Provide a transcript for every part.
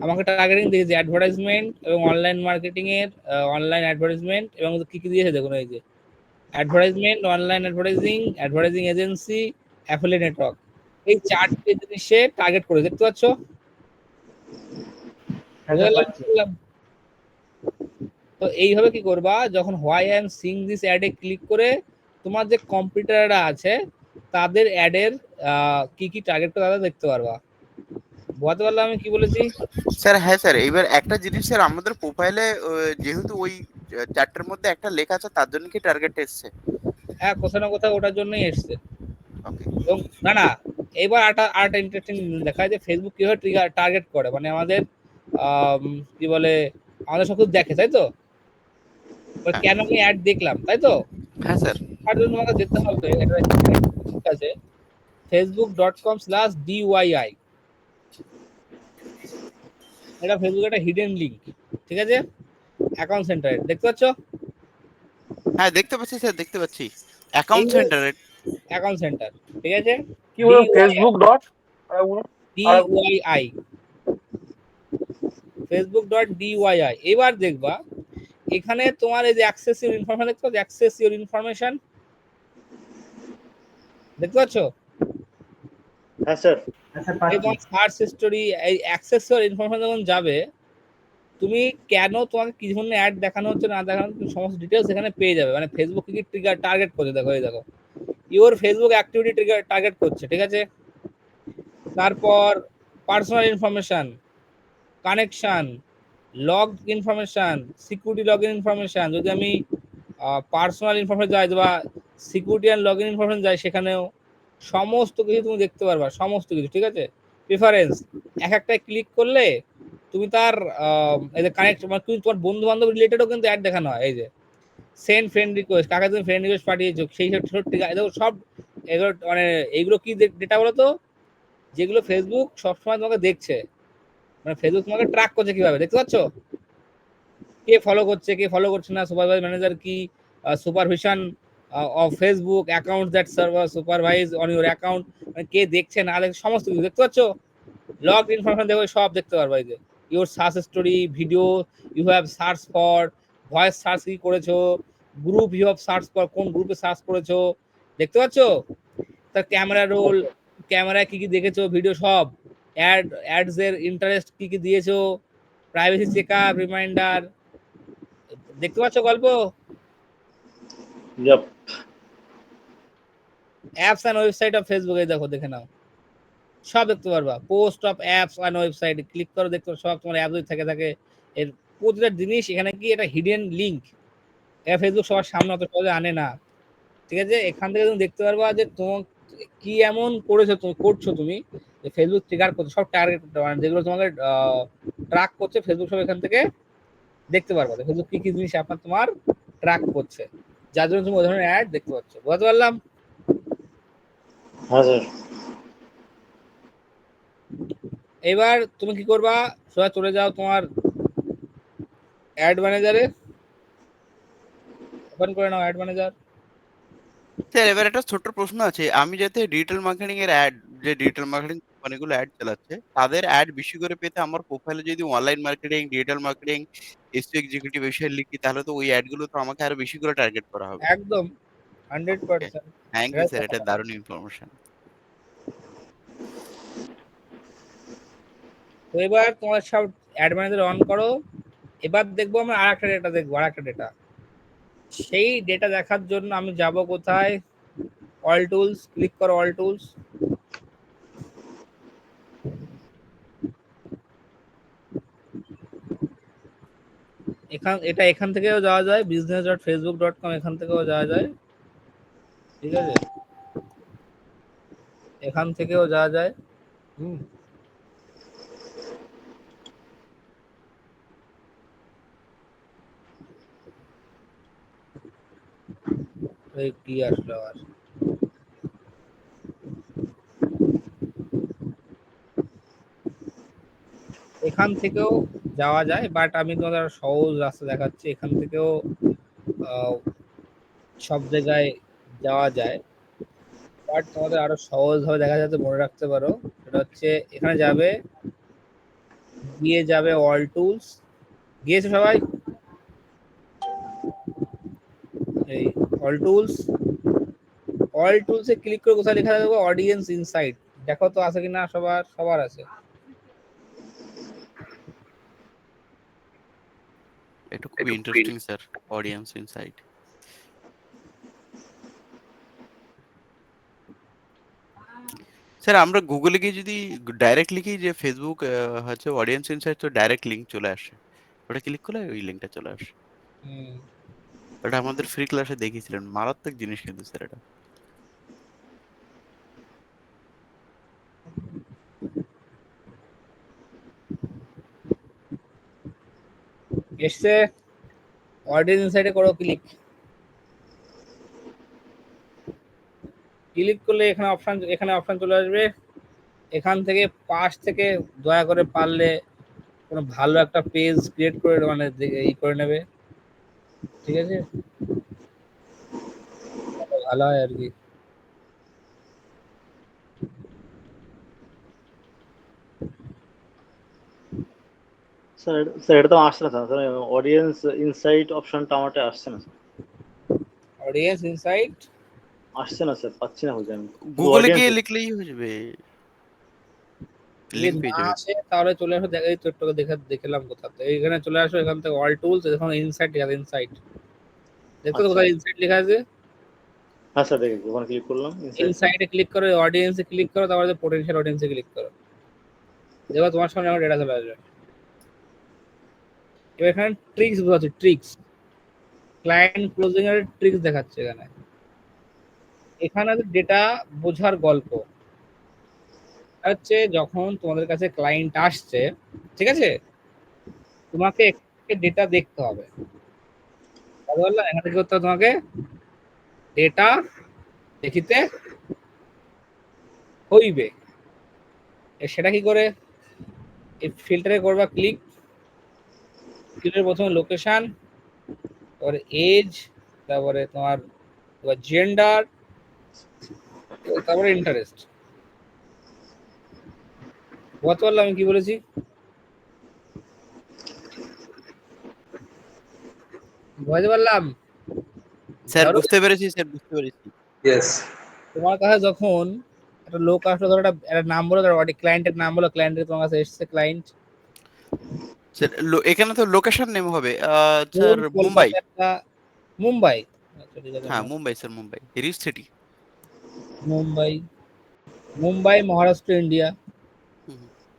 আমাকে টার্গেটিং দিয়েছে অ্যাডভার্টাইজমেন্ট এবং অনলাইন মার্কেটিং এর, অনলাইন অ্যাডভার্টাইজমেন্ট এবং কি কি দিয়েছে দেখুন, এই যে advertisement, online advertising, advertising agency, affiliate network, এই চারটে জিনিসে টার্গেট করে, দেখতে পাচ্ছ? তো এইভাবে কি করবা, যখন why I am sing this অ্যাডে ক্লিক করে তোমার যে কম্পিউটাররা আছে তাদের অ্যাডের কি কি টার্গেট করে তাদের দেখতে পারবা। বুঝতে পারলাম আমি কি বলেছি? স্যার হ্যাঁ স্যার, এবার একটা জিনিস স্যার, আমাদের প্রোফাইলে যেহেতু ওই চারটার মধ্যে একটা লেখা আছে, তার জন্য কি টার্গেট এসছে? হ্যাঁ, কোথাও না কোথাও ওটার জন্যই এসছে। ওকে। এবং না না, এবার আরেকটা ইন্টারেস্টিং দেখা যায় যে ফেসবুক কিভাবে টার্গেট করে, মানে আমাদের কি বলে, আমাদের সব কিছু দেখে, তাই তো? কেন আমি অ্যাড দেখলাম, তাই তো? হ্যাঁ স্যার। তার জন্য তোমাকে যেতে হবে, এটা ঠিক আছে, facebook.com/DYI, এটা ফেসবুক একটা হিডেন লিংক, ঠিক আছে? অ্যাকাউন্ট সেন্টার দেখতে পাচ্ছ? হ্যাঁ দেখতে পাচ্ছি স্যার, দেখতে পাচ্ছি। Account centre. অ্যাকাউন্ট সেন্টার, ঠিক আছে? কি বলবো, ফেসবুক ডট DYI, facebook.DYI। এবার দেখবা এখানে তোমার এই যে অ্যাক্সেস ইউর ইনফরমেশন দেখতে পাচ্ছ, অ্যাক্সেস ইউর ইনফরমেশন দেখতে পাচ্ছ? হ্যাঁ স্যার। এই তোমার সার্চ হিস্টোরি, এই অ্যাক্সেস ইউর ইনফরমেশন যখন যাবে, তুমি কেন তোমাকে কি ধরনের অ্যাড দেখানো হচ্ছে না দেখানো হচ্ছে সমস্ত ডিটেলস এখানে পেয়ে যাবে। মানে ফেসবুক কি ট্রিগার টার্গেট করছে, দেখো এই দেখো, your Facebook activity trigger target করছে, ঠিক আছে? তারপর personal information, connection, log information, security log in information, যদি আমি পার্সোনাল ইনফরমেশন যাই বা security and log in information যাই, সেখানেও সমস্ত কিছু তুমি দেখতে পারবা, সমস্ত কিছু, ঠিক আছে? প্রিফারেন্স, এক একটা ক্লিক করলে তুমি তার এই যে কানেক্ট, মানে তুমি তোমার বন্ধু বান্ধব রিলেটেডও কিন্তু অ্যাড দেখানো হয়। এই যে সেন্ড ফ্রেন্ড রিকোয়েস্ট, কাকে তুমি ফ্রেন্ড রিকোয়েস্ট পাঠিয়েছো, সেই সব ঠিক আছে, সব এগুলো মানে এইগুলো কি ডেটা বলো তো, যেগুলো ফেসবুক সবসময় তোমাকে দেখছে, মানে ফেসবুক তোমাকে ট্র্যাক করছে কিভাবে, দেখতে পাচ্ছ? কে ফলো করছে, কে ফলো করছে না, সুপারভাইজ ম্যানেজার কি, supervision of Facebook account that server supervise on your account, মানে কে দেখছে না দেখছে সমস্ত কিছু দেখতে পাচ্ছ। লগ ইনফরমেশন দেখো, সব দেখতে পারবা। এই যে your search story, video you have search for, voice search কি করেছো, group you have search for, কোন গ্রুপে সার্চ করেছো, দেখতে পাচ্ছ? তার ক্যামেরা রোল, ক্যামেরায় কি কি দেখেছো, ভিডিও সব, অ্যাডস এর ইন্টারেস্ট কি কি দিয়েছো, প্রাইভেসি চেকআপ, রিমাইন্ডার, দেখতে পাচ্ছ গল্প? Apps and website of Facebook, এই দেখো, দেখে নাও, সব দেখতে পারবা। Post of apps and website click করো, দেখতে সব তোমার অ্যাপ যদি থাকে এর প্রতিটা জিনিস এখানে কি এটা হিডেন লিংক, এটা ফেসবুক সবার সামনে অত সহজে আনে না, ঠিক আছে? এখান থেকে তুমি দেখতে পারবা যে তোমার কি এমন করেছো, তুমি করছো, তুমি ফেসবুক ট্রিগার করছো, সব টার্গেট, মানে যেগুলো তোমাকে ট্র্যাক করছে ফেসবুক, সব এখান থেকে দেখতে পারবা ফেসবুক কি কি জিনিস আপনার তোমার ট্র্যাক করছে, যার জন্য তুমি ওই ধরনের অ্যাড দেখতে পাচ্ছ। বুঝতে পারলাম? হ্যাঁ স্যার। এবার তুমি কি করবা, সোজা চলে যাও তোমার অ্যাড ম্যানেজারে, ওপেন করে নাও অ্যাড ম্যানেজার। স্যার এবার একটা ছোট্ট প্রশ্ন আছে, আমি যাতে ডিজিটাল মার্কেটিং এর অ্যাড, যে ডিজিটাল মার্কেটিং কোম্পানিগুলো অ্যাড চালাচ্ছে তাদের অ্যাড বেশি করে পেতে আমার প্রোফাইলে যদি online marketing, digital marketing, SEO executive এসে লিখি, তাহলে তো ওই অ্যাড গুলো তো আমাকে আরো বেশি করে টার্গেট করা হবে। একদম ওকে, 100%। থ্যাংক ইউ স্যার, এটা দারুণ ইনফরমেশন। তো এবার তোমার সব অ্যাড ম্যানেজার অন করো। এবার দেখবো আমরা আরেকটা ডেটা দেখবো, আরেকটা ডেটা। সেই ডেটা দেখার জন্য আমি যাব কোথায়, অল টুলস, ক্লিক করো অল টুলস। এখান থেকেও যাওয়া যায়, business.facebook.com, এখান থেকেও যাওয়া যায়, ঠিক আছে? এখান থেকেও যাওয়া যায়। কি আসলো আর, এখান থেকেও যাওয়া যায়, বাট আমি তোমাদের সহজ রাস্তা দেখাচ্ছি, এখান থেকেও সব জায়গায় যাওয়া যায়, বাট তোমাদের আরো সহজ ভাবে দেখা যাচ্ছে, মনে রাখতে পারো, সেটা হচ্ছে এখানে যাবে গিয়ে যাবে অল টুলস, গিয়েছে সবাই? এই অল টুলসে ক্লিক করে কোথায় লেখা থাকবে অডিয়েন্স ইনসাইট, দেখো তো আছে কিনা, সবার আছে। এটা খুব interesting sir, audience insight. Sir আমরা গুগলে গিয়ে যদি ডাইরেক্ট লিখি যে ফেসবুক হচ্ছে অডিয়েন্স ইনসাইট, তো ডাইরেক্ট লিঙ্ক চলে আসে, ওটা ক্লিক করলে ওই লিঙ্কটা চলে আসে। হুম। ওটা আমাদের ফ্রি ক্লাসে দেখিয়েছিলেন, মারাত্মক জিনিস কিন্তু স্যার এটা। এসছে, অডিয়েন্স ইনসাইটে করো ক্লিক, ক্লিক করলে এখানে অপশন চলে আসবে। এখান থেকে পাশ থেকে দয়া করে পারলে কোনো ভালো একটা পেজ ক্রিয়েট করে মানে করে নেবে, ঠিক আছে? ভালো হয় আর কি। স্যার এটা তো আসছে না স্যার, অডিয়েন্স ইনসাইট অপশনটা আমারটা আসছে না স্যার, অডিয়েন্স ইনসাইট আসছে না স্যার, পাচ্ছি না খুঁজে আমি, শুধু গুগলে অডিয়েন্স। গিয়ে লিখলেই হয়ে যাবে, যদি লিঙ্ক না পেয়ে যাবে। আসে তাহলে চলে আসো, এই তো একটু দেখলাম কোথা থেকে, এইখানে চলে আসো, এখান থেকে অল টুলস, এখন ইনসাইট লেখা আছে, ইনসাইট দেখো তো আচ্ছা কোথায় ইনসাইট লেখা আছে। হ্যাঁ স্যার, দেখি ওখানে ক্লিক করলাম ইনসাইট। ইনসাইটে ক্লিক করো, অডিয়েন্সে ক্লিক করো, তারপরে পোটেনশিয়াল অডিয়েন্সে ক্লিক করো, দেখো তোমার সামনে আমার ডেটা চলে আসবে। এবার এখানে ট্রিক্স বোঝাচ্ছে, ট্রিক্স ক্লায়েন্ট ক্লোজিং এর ট্রিক্স দেখাচ্ছে এখানে। এখানে আছে ডেটা বোঝার গল্প, হচ্ছে যখন তোমাদের কাছে ক্লায়েন্ট আসছে, ঠিক আছে, তোমাকে ডেটা দেখতে হবে, বললাম এখানে কি করতে হবে তোমাকে, ডেটা দেখিতে হইবে। সেটা কি করে, এই ফিল্টারে করবা ক্লিক, ফিল্টারের প্রথমে লোকেশন, তারপরে এজ, তারপরে তোমার জেন্ডার, তারপরে ইন্টারেস্ট। বুঝতে পারলাম আমি কি বলেছি? বুঝতে পারলাম? স্যার ধরো বুঝতে পেরেছি, স্যার বুঝতে পেরেছি। Yes. তোমার কাছে যখন একটা লোক আসলো, ধরো একটা নাম বলো, ধরো ক্লায়েন্টের নাম বলো, ক্লায়েন্টের তোমার কাছে এসছে ক্লায়েন্ট, স্যার এখানে তো লোকেশন নেম হবে স্যার ধরুন মুম্বাই। কলকাতা একটা, মুম্বাই, আচ্ছা ঠিক আছে, হ্যাঁ Mumbai sir, Mumbai rich city. Mumbai, Mumbai Maharashtra India,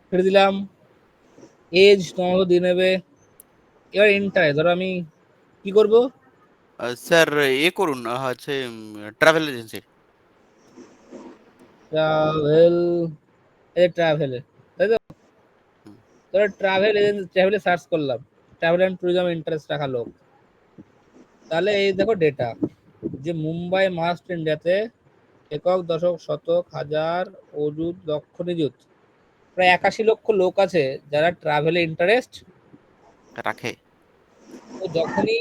ছেড়ে দিলাম। এজ তোমাকে দিয়ে নেবে। এবার ইন্টারেস্ট, ধরো আমি কি করব, স্যার এ করুন হচ্ছে ট্রাভেল এজেন্সি। ট্রাভেল, এই ট্রাভেলে, তাই তো? ধরো ট্রাভেলে সার্চ করলাম, ট্রাভেল এন্ড ট্যুরিজম ইন্টারেস্ট রাখা লোক, তাহলে এই দেখো ডেটা, যে মুম্বাই মহারাষ্ট্র ইন্ডিয়াতে একক দশক শতক হাজার অযুত লক্ষ নিযুত প্রায় 81 লক্ষ লোক আছে যারা ট্রাভেলে ইন্টারেস্ট। রাখে। তো যখনই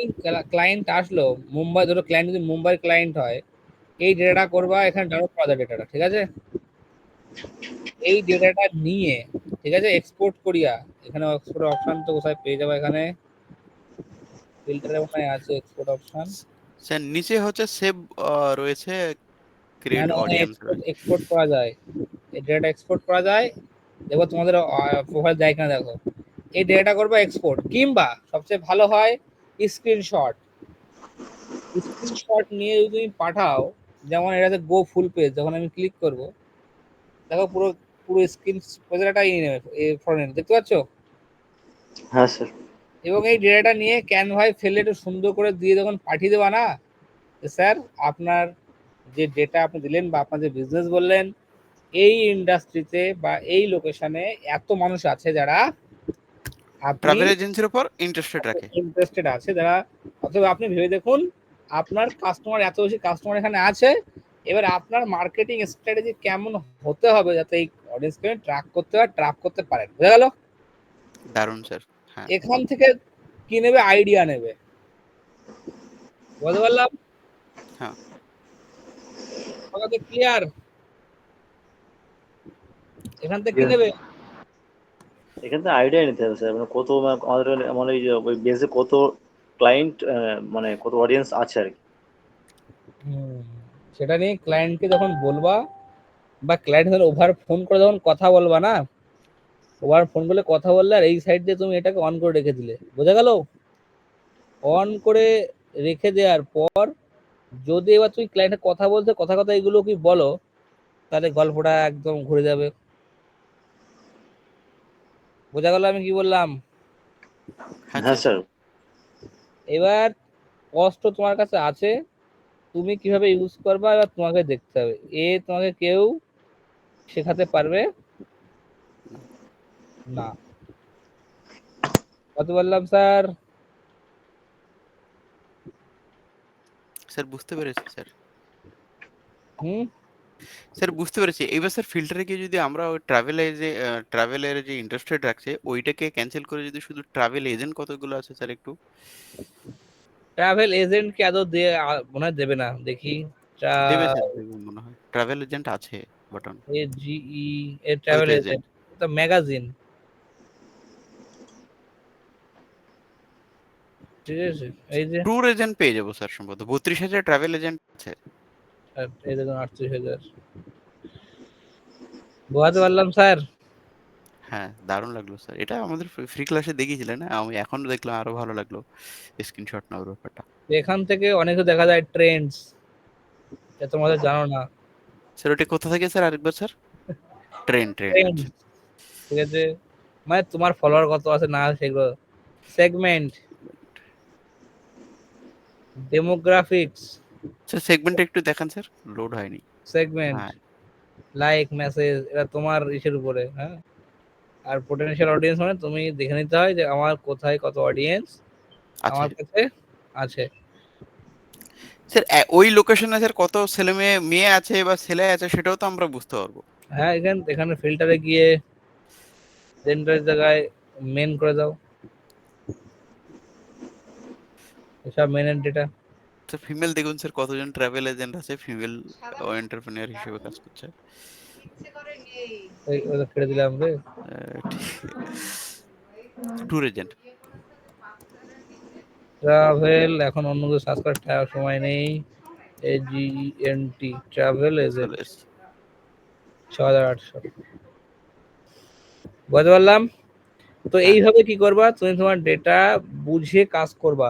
ক্লায়েন্ট আসলো, মুম্বাই, ধরো ক্লায়েন্ট যদি মুম্বাই ক্লায়েন্ট হয়, এই ডেটাটা করবা, এখানে ডাউনলোড করা যায় ডেটাটা, ঠিক আছে? এই ডেটাটা নিয়ে, ঠিক আছে, এক্সপোর্ট করিয়া, এখানে এক্সপোর্ট অপশন তো কোথায় পেয়ে যাবে, এখানে ফিল্টারে মনে হয় আছে এক্সপোর্ট অপশন, স্যার নিচে হচ্ছে সেভ রয়েছে, ক্রিয়েট অডিয়েন্স এক্সপোর্ট রয়েছে। এক্সপোর্ট করা যায়, এই ডেটা এক্সপোর্ট করা যায়। দেখো তোমাদের প্রোফাইল দেয় কিনা দেখো, এই ডেটা করবা এক্সপোর্ট, কিংবা সবচেয়ে ভালো হয় স্ক্রিনশট, স্ক্রিনশট নিয়ে যদি তুমি পাঠাও, যেমন এটাতে গো ফুল পেজ, যখন আমি ক্লিক করব, দেখো পুরো পুরো স্ক্রিন পেজটা নিয়ে নেবে, এই ফ্রন্ট দেখতে পাচ্ছ? হ্যাঁ স্যার। এবং এই ডেটাটা নিয়ে ক্যানভায় ফেলে একটু সুন্দর করে দিয়ে যখন পাঠিয়ে দেবা না, স্যার আপনার যে ডেটা আপনি দিলেন বা আপনার যে বিজনেস বললেন, এই ইন্ডাস্ট্রিতে বা এই লোকেশনে এত মানুষ আছে যারা আপনি ট্রাভেল এজেন্সির উপর ইন্টারেস্টেড রাখে। ইন্টারেস্টেড আছে, যারা, অথবা আপনি ভেবে দেখুন আপনার কাস্টমার, এত বেশি কাস্টমার এখানে আছে, এবার আপনার মার্কেটিং স্ট্র্যাটেজি কেমন হতে হবে যাতে এই অডিয়েন্সকে ট্র্যাক করতে পারেন, বুঝা গেল? দারুণ স্যার। হ্যাঁ এখান থেকে কি নেবে, আইডিয়া নেবে, বুঝতে পারলাম? হ্যাঁ ক্লিয়ার? এখান থেকে কি Yes. নেবে, এখান থেকে আইডিয়া নিতে হবে স্যার, মানে কত আমাদের মানে ওই বেসে কত ক্লায়েন্ট, মানে কত অডিয়েন্স আছে আর কি। সেটা নিয়ে ক্লায়েন্টকে যখন বলবা বা ক্লায়েন্ট ধরো ওভার ফোন করে যখন কথা বলবা না, ওভার ফোন করলে কথা বললে আর এই সাইড দিয়ে তুমি এটাকে অন করে রেখে দিলে, বোঝা গেল? অন করে রেখে দেওয়ার পর যদি এবার তুমি ক্লায়েন্টের কথা বলতে কথা কথা এগুলো কি বলো, তাহলে গল্পটা একদম ঘুরে যাবে। বোঝা গেল আমি কি বললাম? হ্যাঁ হ্যাঁ স্যার। স্যার। এবার কষ্ট তোমার কাছে আছে, তুমি কিভাবে ইউজ করবা এবার তোমাকে দেখতে হবে, তোমাকে কেউ শেখাতে পারবে না। কত বললাম স্যার? স্যার বুঝতে পেরেছি স্যার। হুম। স্যার বুঝতে পেরেছি। এবার স্যার ফিল্টারে গিয়ে যদি আমরা ওই ট্রাভেলের যে ইন্টারেস্টেড রাখছে ওইটাকে ক্যান্সেল করে যদি শুধু ট্রাভেল এজেন্ট কতগুলো আছে স্যার একটু ট্রাভেল এজেন্ট কে আদৌ দিয়ে মনে হয় দেবে না, দেখি। দেবে স্যার, দেবে মনে হয়। ট্রাভেল এজেন্ট আছে বাটন। জিই এ ট্রাভেল ওইটা এজেন্ট। এজেন্ট তো ম্যাগাজিন, ঠিক আছে। এই যে ট্যুর এজেন্ট পেয়ে যাবো স্যার সম্ভবত 32,000 ট্রাভেল এজেন্ট আছে। এই দেখুন 38,000। বোঝাতে পারলাম স্যার? হ্যাঁ, দারুণ লাগলো স্যার। এটা আমাদের ফ্রি ক্লাসে দেখিয়েছিলেন না? আমি এখনো দেখলাম আরো ভালো লাগলো স্ক্রিনশট নেওয়ার ব্যাপারটা। এখান থেকে অনেকে দেখা যায় ট্রেন্ডস, এটা তোমাদের জানো না। স্যার ওটা কোথা থেকে স্যার আরেকবার স্যার? ট্রেন ট্রেন্ডস, আচ্ছা। ঠিক আছে, মানে তোমার ফলোয়ার কত আছে না আছে সেগুলো। সেগমেন্ট, ডেমোগ্রাফিক্স, স্যার সেগমেন্টটা একটু দেখান স্যার, লোড হয়নি। সেগমেন্ট, হ্যাঁ লাইক মেসেজ, এটা তোমার ইসের উপরে, হ্যাঁ। আর পোটেনশিয়াল অডিয়েন্স মানে তুমি দেখে নিতে হয় যে আমার কোথায় কত অডিয়েন্স আছে। আমার কাছে আছে। স্যার ওই লোকেশনে স্যার কত ছেলে মেয়ে আছে বা ছেলে আছে সেটাও তো আমরা বুঝতে পারবো। হ্যাঁ, এখানে ফিল্টারে গিয়ে জেন্ডার জায়গায় মেন করে দাও, এসব মেন ডেটা। স্যার ফিমেল দেখুন স্যার কতজন ট্রাভেল এজেন্ট আছে ফিমেল এন্টারপ্রেনিউর হিসেবে কাজ করছে। ওটা ছেড়ে দিলাম রে। ট্যুর এজেন্ট ট্রাভেল এখন অন্য কিছু সার্চ করার সময় নেই। এজিএনটি ট্রাভেল চলে এজেন্ট এসছে। 6,800। বুঝতে পারলাম। তো হ্যাঁ এইভাবে কি করবা, তুমি তোমার ডেটা বুঝে কাজ করবা।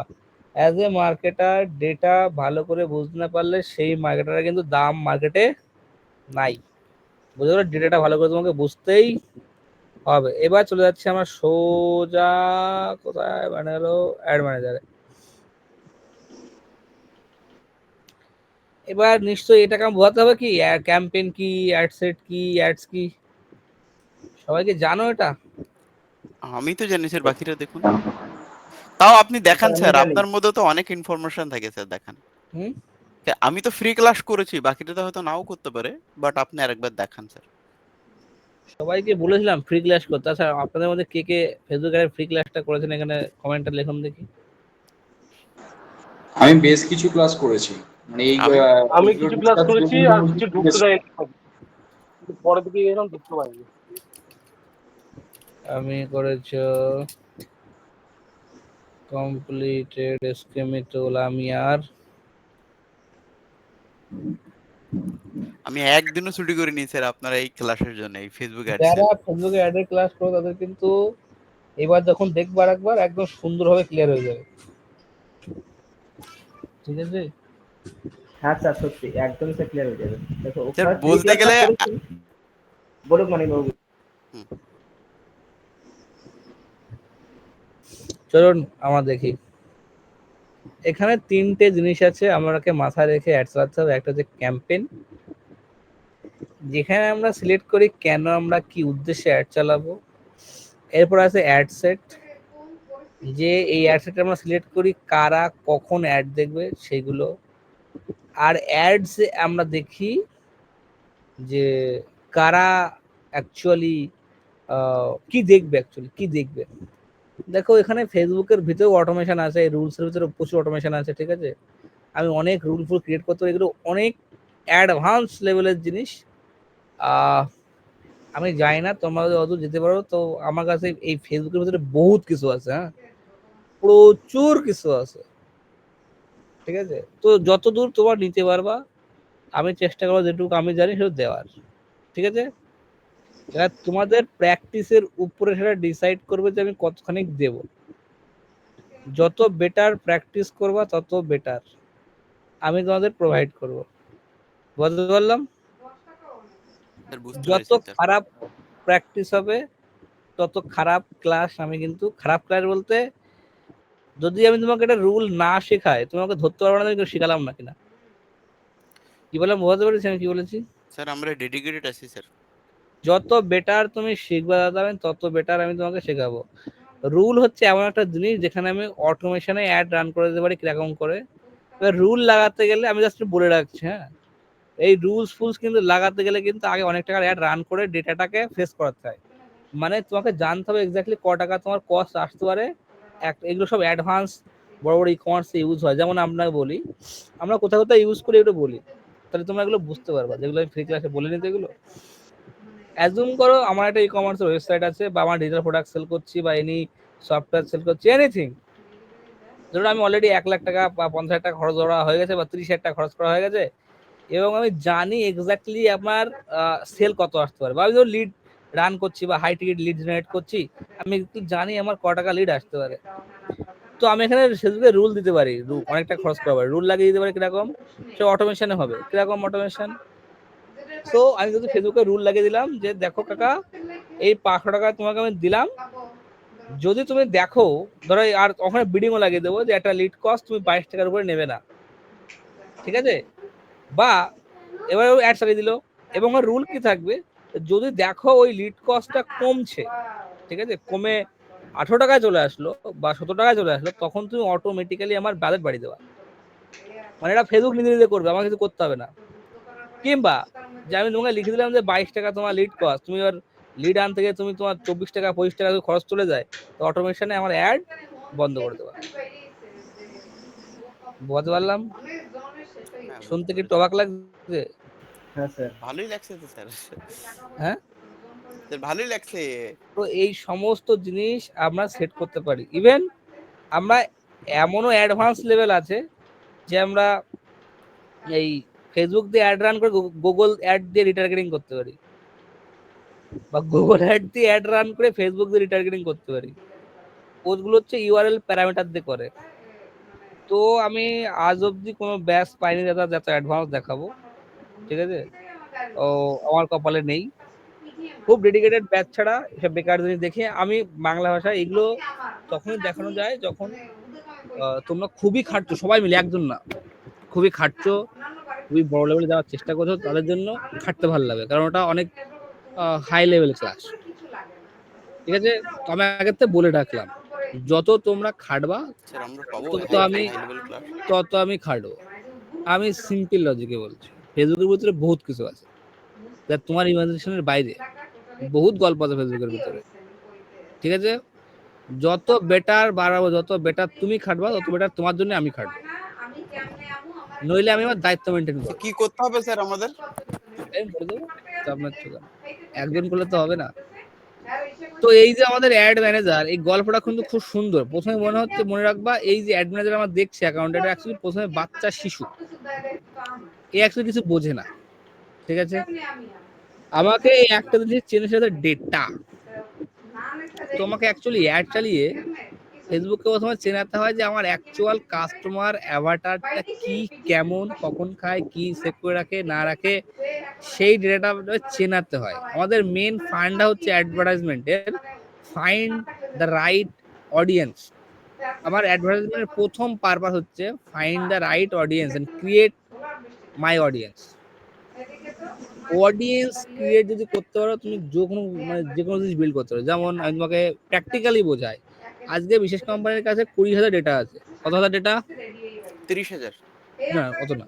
অ্যাজ এ মার্কেটার ডেটা ভালো করে বুঝতে না পারলে সেই মার্কেটারের কিন্তু দাম মার্কেটে নাই। বুঝতে পারলে, ডেটাটা ভালো করে তোমাকে বুঝতেই হবে। এবার চলে যাচ্ছে আমার সোজা কোথায় মানে হলো অ্যাড ম্যানেজারে। এবার নিশ্চয়ই এটা কেমন বোঝাতে হবে কি ক্যাম্পেইন কি, অ্যাড সেট কি, অ্যাডস কি, সবাইকে জানো এটা? আমি তো জানি স্যার, বাকিটা দেখুন। তাও আপনি দেখান আমি স্যার, জানি। আপনার মধ্যে তো অনেক ইনফরমেশন থাকে স্যার, দেখান। হুম। আমি তো ফ্রি ক্লাস করেছি, বাকিটা তো হয়তো নাও করতে পারে, বাট আপনি আরেকবার দেখান স্যার। সবাইকে বলেছিলাম ফ্রি ক্লাস করতে। আচ্ছা, আপনাদের মধ্যে কে কে ফেসবুক এর ফ্রি ক্লাসটা করেছেন এখানে কমেন্টে লিখুন দেখি। আমি বেশ কিছু ক্লাস করেছি, মানে এই আমি আমি এইগুলো কিছু ক্লাস ডিসকাস করেছি আর কিছু ঢুকতে দেয়নি, কিন্তু পরের দিকে এরকম ঢুকতে পারিনি। আমি করেছো কমপ্লিটেড স্কেমিটোল, আমি আর আমি একদিনও ছুটি করিনি স্যার আপনার এই ক্লাসের জন্য, এই ফেসবুক যারা অ্যাডসের। ফেসবুকে অ্যাডের ক্লাস করো তাদের কিন্তু এবার যখন দেখবার একবার একদম সুন্দরভাবে ক্লিয়ার হয়ে যাবে, ঠিক আছে। হ্যাঁ স্যার, সত্যি একদম স্যার ক্লিয়ার হয়ে যাবে। দেখো স্যার ওখানে ফ্রি বলতে ক্লাসটা গেলে করেছি, বলুক মানে বাবু। হুম, চলুন আমরা দেখি। এখানে তিনটে জিনিস আছে আমাকে মাথায় রেখে অ্যাড চালাতে হবে। একটা হচ্ছে ক্যাম্পেইন, যেখানে আমরা সিলেক্ট করি কেন আমরা কি উদ্দেশ্যে অ্যাড চালাবো। এরপর আছে অ্যাড সেট, যে এই অ্যাড সেট আমরা সিলেক্ট করি কারা কখন অ্যাড দেখবে সেগুলো। আর অ্যাডস আমরা দেখি যে কারা অ্যাকচুয়ালি কি দেখবে, কি দেখবে। দেখো এখানে ফেসবুকের ভিতরেও অটোমেশন আছে, রুলস এর ভিতরে প্রচুর অটোমেশন আছে, ঠিক আছে। আমি অনেক রুল ফুল ক্রিয়েট করতে পারি, এগুলো অনেক অ্যাডভান্স লেভেলের জিনিস। আমি জানি না তোমরা যদি অত যেতে পারো, তো আমার কাছে এই ফেসবুকের ভিতরে বহুত কিছু আছে, হ্যাঁ, প্রচুর কিছু আছে, ঠিক আছে? তো যতদূর তোমার নিতে পারবা আমি চেষ্টা করবো যেটুকু আমি জানি সেটা দেওয়ার, ঠিক আছে? এবার তোমাদের প্র্যাকটিসের উপরে সেটা ডিসাইড করবে যে আমি কতখানি দেব। যত বেটার প্র্যাকটিস করবা তত বেটার আমি তোমাদের প্রোভাইড করব। বুঝতে পারলাম? স্যার বুঝতে যত পেরেছি স্যার। খারাপ প্র্যাকটিস হবে তত খারাপ ক্লাস আমি কিন্তু, খারাপ ক্লাস বলতে যদি আমি তোমাকে একটা রুল না শেখাই তোমাকে ধরতে পারবো না, আমি শিখালাম না কিনা। কি বললাম বুঝতে পেরেছি আমি কি বলেছি? স্যার আমরা ডেডিকেটেড আছি স্যার। যত বেটার তুমি শিখবা দাদা আমি তত বেটার আমি তোমাকে শেখাবো। রুল হচ্ছে এমন একটা জিনিস যেখানে আমি অটোমেশনে অ্যাড রান করে দিতে পারি কিরকম করে। এবার রুল লাগাতে গেলে আমি জাস্ট বলে রাখছি, হ্যাঁ, এই রুলস ফুলস কিন্তু লাগাতে গেলে কিন্তু আগে অনেক টাকার অ্যাড রান করে ডেটাটাকে ফেস করাতে হয়। মানে তোমাকে জানতে হবে এক্স্যাক্টলি ক টাকা তোমার কস্ট আসতে পারে। এগুলো সব অ্যাডভান্স বড় বড় ই কমার্সে ইউজ হয়। যেমন আপনাকে বলি, আমরা কোথাও কোথাও ইউজ করি একটু বলি, তাহলে তোমরা এগুলো বুঝতে পারবা, যেগুলো আমি ফ্রি ক্লাসে বলে নিতে এগুলো। অ্যাজুম করো আমার একটা ই কমার্সের ওয়েবসাইট আছে, বা আমার ডিজিটাল প্রোডাক্ট সেল করছি, বা এনি সফটওয়্যার সেল করছি, এনিথিং। ধরুন আমি অলরেডি 1 লাখ টাকা বা 50,000 টাকা খরচ করা হয়ে গেছে, বা 30,000 টাকা খরচ করা হয়ে গেছে, এবং আমি জানি এক্স্যাক্টলি আমার সেল কত আসতে পারে, বা আমি ধরুন লিড রান করছি বা হাই টিকিট লিড জেনারেট করছি, আমি একটু জানি আমার ক টাকা লিড আসতে পারে। তো আমি এখানে ফেসবুকে রুল দিতে পারি, অনেকটা খরচ করা পারি, রুল লাগিয়ে দিতে পারি কিরকম, সে অটোমেশনে হবে কিরকম অটোমেশন। সো আমি যদি ফেসবুকে রুল লাগিয়ে দিলাম যে দেখো কাকা এই 500 টাকা তোমাকে আমি দিলাম, যদি তুমি দেখো, ধরো আর ওখানে বিডিংও লাগিয়ে দেবো যে একটা লিড কস্ট তুমি 22 টাকার উপরে নেবে না, ঠিক আছে? বা এবার অ্যাড চালিয়ে দিল, এবং ওর রুল কি থাকবে, যদি দেখো ওই লিড কস্টটা কমছে, ঠিক আছে, কমে 18 টাকায় চলে আসলো বা 17 টাকায় চলে আসলো, তখন তুমি অটোমেটিক্যালি আমার বাজেট বাড়িয়ে দেবা। মানে এটা ফেসবুক নিজে নিজে করবে, আমার কিছু করতে হবে না। কিংবা যে আমি তোমাকে লিখে দিলাম যে 22 টাকা তোমার লিড কস্ট, তুমি এবার লিড আনতে গিয়ে তুমি তোমার 24 টাকা 25 টাকা খরচ চলে যায়, তো অটোমেশনে আমার অ্যাড বন্ধ করে দেবা। বুঝতে পারলাম? হ্যাঁ শুনতে বুঝতে কি একটু পেরেছি। অবাক লাগছে? হ্যাঁ স্যার। ভালোই লাগছে তো স্যার। হ্যাঁ, স্যার ভালোই লাগছে। তো এই সমস্ত জিনিস আমরা সেট করতে পারি। ইভেন আমরা এমনও অ্যাডভান্স লেভেল আছে যে আমরা এই ফেসবুক দিয়ে অ্যাড রান করে গুগল অ্যাড দিয়ে রিটার্গেটিং করতে পারি, বা গুগল অ্যাড দিয়ে অ্যাড রান করে ফেসবুক দিয়ে রিটার্গেটিং করতে পারি। ওগুলো হচ্ছে ইউআরএল প্যারামিটার দিয়ে করে। তো আমি আজ অবধি কোনো ব্যাচ পাইনি দাদা যত অ্যাডভান্স দেখাবো, ঠিক আছে? ও আমার কপালে নেই। খুব ডেডিকেটেড ব্যাচ ছাড়া এসব বেকার জিনিস দেখে আমি বাংলা ভাষায় এগুলো তখনই দেখানো যায় যখন তোমরা খুবই খাটছো, সবাই মিলে, একজন না, খুবই খাটছো, খুবই বড় লেভেলে যাওয়ার চেষ্টা করছো, তাদের জন্য খাটতে ভালো লাগে, কারণ ওটা অনেক হাই লেভেল ক্লাস, ঠিক আছে? তো আমি আগের থেকে বলে রাখলাম, যত তোমরা খাটবা স্যার আমরা পাবো তত হাই আমি লেভেল ক্লাস? খাটবো। আমি সিম্পল লজিকে বলছি, ফেসবুকের ভিতরে বহুত কিছু আছে যা তোমার ইমাজিনেশনের বাইরে, বহুত গল্প আছে ফেসবুকের ভিতরে, ঠিক আছে? যত বেটার বাড়াবো, যত বেটার তুমি খাটবা, তত বেটার তোমার জন্য আমি খাটবো, নইলে আমি আমার দায়িত্ব মেনটেন করবো। কি করতে হবে স্যার আমাদের? আমি বলে দেবো, তো আপনার চলে একজন করলে তো হবে না। তো এই যে আমাদের অ্যাড ম্যানেজার, এই গল্পটা কিন্তু খুব সুন্দর। প্রথমে মনে হচ্ছে, মনে রাখবা এই যে অ্যাড ম্যানেজার আমার দেখছে অ্যাকাউন্ট, এটা অ্যাকচুয়ালি প্রথমে বাচ্চা শিশু, এ অ্যাকচুয়ালি কিছু বোঝে না, ঠিক আছে? আমাকে এই একটা জিনিস চেনে, সেটা ডেটা। তোমাকে অ্যাকচুয়ালি অ্যাড চালিয়ে ফেসবুকে প্রথমে চেনাতে হয় যে আমার অ্যাকচুয়াল কাস্টমার অ্যাভাটারটা কি, কেমন, কখন খায়, কি সেভ করে রাখে না রাখে, সেই ডেটাটা চেনাতে হয়। আমাদের মেন ফান্ডা হচ্ছে অ্যাডভার্টাইজমেন্টের, ফাইন্ড দ্য রাইট অডিয়েন্স। আমার অ্যাডভার্টাইজমেন্টের প্রথম পারপাস হচ্ছে find the right audience and create my audience. Audience create যদি করতে পারো তুমি, যে কোনো জিনিস বিল্ড করতে পারো। যেমন আমি তোমাকে প্র্যাকটিক্যালি বোঝাই, আজকে বিশেষ কোম্পানির কাছে 20,000 ডেটা আছে। কত হাজার ডেটা? 30,000। না অত না,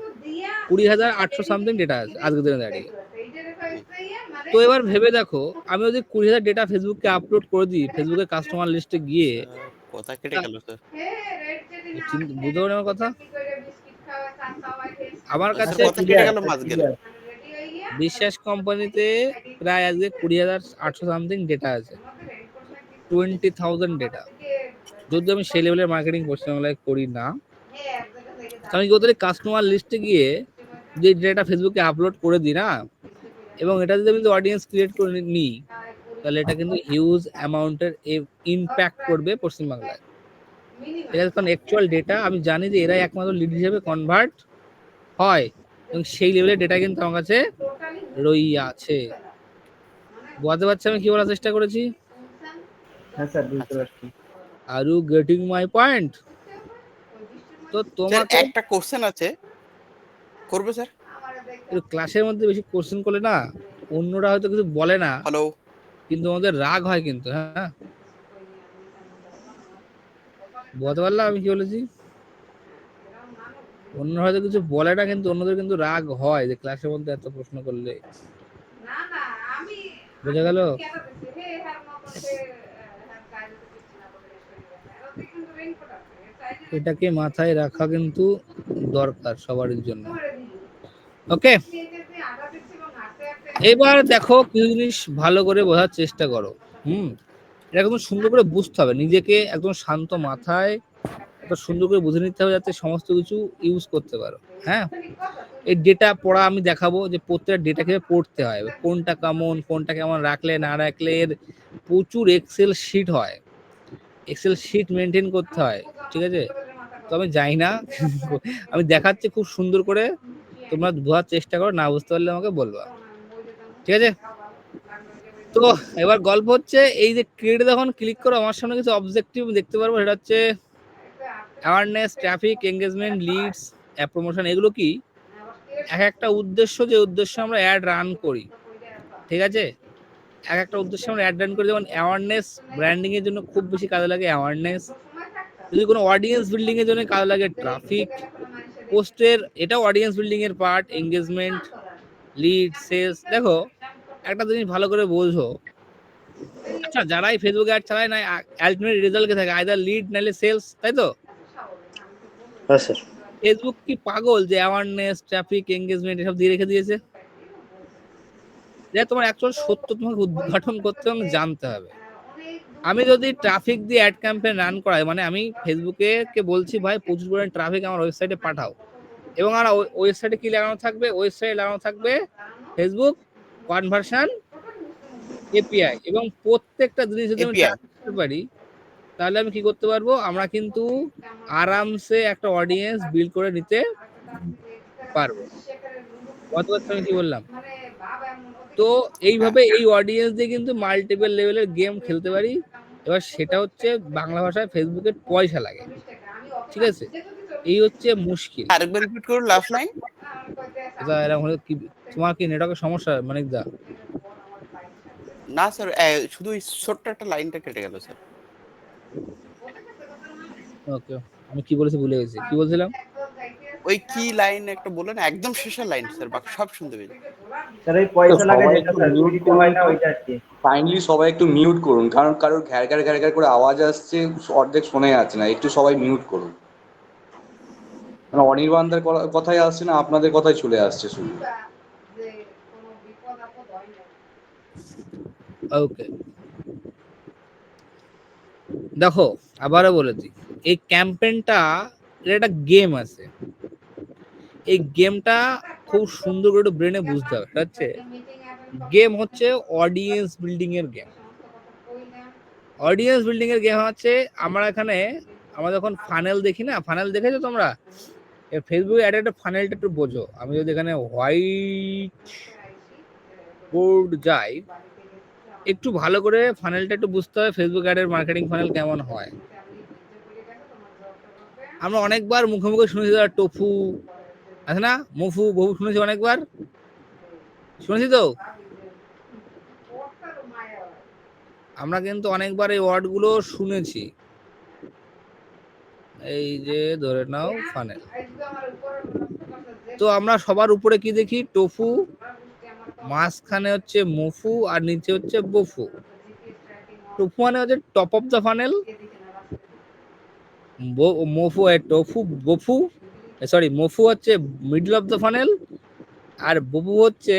20,800 সামথিং ডেটা আছে আজকে দিনে দাঁড়িয়ে। তো এবার ভেবে দেখো, আমি যদি 20,000 ডেটা ফেসবুককে আপলোড করে দিই, ফেসবুকের কাস্টমার লিস্টে গিয়ে, কথা কেটে গেল স্যার। বুঝতে পারো আমার কথা? আমার স্যার কাছে কথা কেটে গেল মাঝখানে। বিশ্বাস কোম্পানিতে প্রায় আজকে 20,800 সামথিং ডেটা আছে, 20,000 ডেটা। যদি আমি সেই লেভেলের মার্কেটিং পশ্চিমবাংলায় করি না, আমি কি করতে কাস্টমার লিস্টে গিয়ে যে ডেটা ফেসবুকে আপলোড করে দিই না, এবং এটা যদি আমি অডিয়েন্স ক্রিয়েট করে নিই, তাহলে এটা কিন্তু হিউজ অ্যামাউন্টের ইম্প্যাক্ট করবে পশ্চিমবাংলায়। ঠিক আছে, কারণ অ্যাকচুয়াল ডেটা আমি জানি যে এরাই একমাত্র লিড হিসেবে কনভার্ট হয়, এবং সেই লেভেলের ডেটা কিন্তু আমার কাছে রই আছে। বুঝতে পারছি আমি কি বলার চেষ্টা করেছি? হ্যাঁ স্যার, বুঝতে আচ্ছা পারছি। Are you getting my point? তো স্যার, তোমাকে একটা কোশ্চেন আছে, করবো স্যার? ক্লাসের মধ্যে বেশি কোশ্চেন করলে না, অন্যরা হয়তো কিছু বলে না, হ্যালো, কিন্তু আমাদের রাগ হয় কিন্তু। হ্যাঁ, বুঝতে পারলাম আমি কি বলেছি? অন্য হয়তো কিছু বলে না, কিন্তু অন্যদের কিন্তু রাগ হয় যে ক্লাসের মধ্যে এত প্রশ্ন করলে। বোঝা গেল? এটাকে মাথায় রাখা কিন্তু দরকার সবারই জন্য। ওকে, এবার দেখো কিছু জিনিস ভালো করে বোঝার চেষ্টা করো। এটা একদম সুন্দর করে বুঝতে হবে, নিজেকে একদম শান্ত মাথায় এত সুন্দর করে বুঝে নিতে হবে যাতে সমস্ত কিছু ইউজ করতে পারো। হ্যাঁ, এই ডেটা পড়া আমি দেখাবো যে প্রত্যেকটা ডেটা কিভাবে পড়তে হয়, কোনটা কেমন রাখলে না রাখলে। এর প্রচুর এক্সেল শিট হয়, এক্সেল শিট মেনটেন করতে হয়। ঠিক আছে, তো আমি যাই না, আমি দেখাচ্ছি খুব সুন্দর করে, তোমরা বোঝার চেষ্টা করো, না বুঝতে পারলে আমাকে বলবা। ঠিক আছে, তো এবার গল্প হচ্ছে এই যে ক্রিয়েটে যখন ক্লিক করো, আমার সামনে কিছু অবজেক্টিভ দেখতে পারবো। সেটা হচ্ছে awareness, traffic, engagement, leads, app promotion. এগুলো কি এক একটা উদ্দেশ্য, যে উদ্দেশ্যে আমরা অ্যাড রান করি। ঠিক আছে, এক একটা উদ্দেশ্যে আমরা অ্যাড রান করি। যেমন অ্যাওয়ারনেস, ব্র্যান্ডিং এর জন্য খুব বেশি কাজে লাগে অ্যাওয়ারনেস। যদি কোনো অডিয়েন্স বিল্ডিং এর জন্য কাজে লাগে ট্রাফিক। পোস্টের এটাও অডিয়েন্স বিল্ডিং এর পার্ট, এঙ্গেজমেন্ট, লিড, সেলস। দেখো একটা জিনিস ভালো করে বোঝো, আচ্ছা যারাই ফেসবুকে অ্যাড চালায় না, আলটিমেট রেজাল্ট কে থাকে আইদার লিড নাহলে সেলস, তাই তো? হ্যাঁ স্যার। ফেসবুক কি পাগল যে অ্যাওয়ারনেস, ট্রাফিক, এঙ্গেজমেন্ট এসব দিয়ে রেখে দিয়েছে? তোমার অ্যাকচুয়াল সত্য তোমাকে উদ্ঘাটন করতে এবং জানতে হবে। আমি যদি ট্রাফিক দিয়ে অ্যাড ক্যাম্পেইন রান করাই, মানে আমি ফেসবুকে কে বলছি ভাই প্রচুর পরিমাণে ট্রাফিক আমার ওয়েবসাইটে পাঠাও, এবং আমার ওয়েবসাইটে কি লাগানো থাকবে? ওয়েবসাইটে লাগানো থাকবে ফেসবুক কনভার্সন এপিআই, এবং প্রত্যেকটা জিনিস যদি আমি এপিআই। ট্র্যাক করতে পারি, তাহলে আমি কি করতে পারবো? আমরা কিন্তু আরামসে একটা অডিয়েন্স বিল্ড করে নিতে পারবো। আমি কি বললাম? তো হ্যাঁ, এইভাবে এই অডিয়েন্স দিয়ে কিন্তু মাল্টিপল লেভেলের গেম খেলতে পারি। এবার সেটা হচ্ছে বাংলা ভাষায় ফেসবুকের পয়সা লাগে। ঠিক আছে, এই হচ্ছে মুশকিল। আরেকবার রিপিট করুন লাস্ট লাইন। এরকম হলে কি তোমার কি নেটওয়ার্কের সমস্যা মানে দা? না স্যার, শুধু এই ছোট্ট একটা লাইনটা কেটে গেল স্যার। ওকে, আমি কি বলেছি ভুলে গেছি, কি বলছিলাম? ওই কি লাইন একটা বললেন, একদম শেষের লাইন স্যার, বাকি সব শুনতে পেয়েছি। স্যার ওই পয়সা লাগে সবাই যেটা একটু স্যার মিউট ফ্রিতে করুন হয় না, তো। ওইটা আর কি। কাইন্ডলি সবাই একটু মিউট করুন, কারণ কারোর ঘ্যার ঘ্যার করে আওয়াজ আসছে, অর্ধেক শোনা যাচ্ছে না। একটু সবাই মিউট করুন, মানে অনির্বাণদের কথাই আসছে না, আপনাদের কথাই চলে আসছে শুধু। ওকে, দেখো আবারও বলেছি, এই ক্যাম্পেইনটা একটা গেম আছে। এই গেমটা খুব সুন্দর করে ব্রেনে বুঝতে হবে। এটা হচ্ছে গেম, হচ্ছে অডিয়েন্স বিল্ডিং এর গেম। অডিয়েন্স বিল্ডিং এর গেম হচ্ছে আমরা এখানে আমরা যখন ফানেল দেখি না, ফানেল দেখেছো তোমরা? ফেসবুক অ্যাড একটা ফানেলটা একটু বোঝো। আমি যদি এখানে হোয়াইট বোর্ড যাই, একটু ভালো করে ফানেলটা একটু বুঝতে হবে ফেসবুক অ্যাডের মার্কেটিং ফানেল কেমন হয়। আমরা অনেকবার মুখে মুখে শুনেছি টোফু আছে না, মুফু, বহু শুনেছি, অনেকবার শুনেছি। তো আমরা কিন্তু অনেকবার এই ওয়ার্ড গুলো শুনেছি। এই যে ধরে নাও ফানেল, তো আমরা সবার উপরে কি দেখি? টোফু, মাঝখানে হচ্ছে মুফু, আর নিচে হচ্ছে বফু। টোফু মানে হচ্ছে top of the funnel, MOFU TOFU BOFU sorry MOFU হচ্ছে মিডল অফ দ্য ফানেল, আর ববু হচ্ছে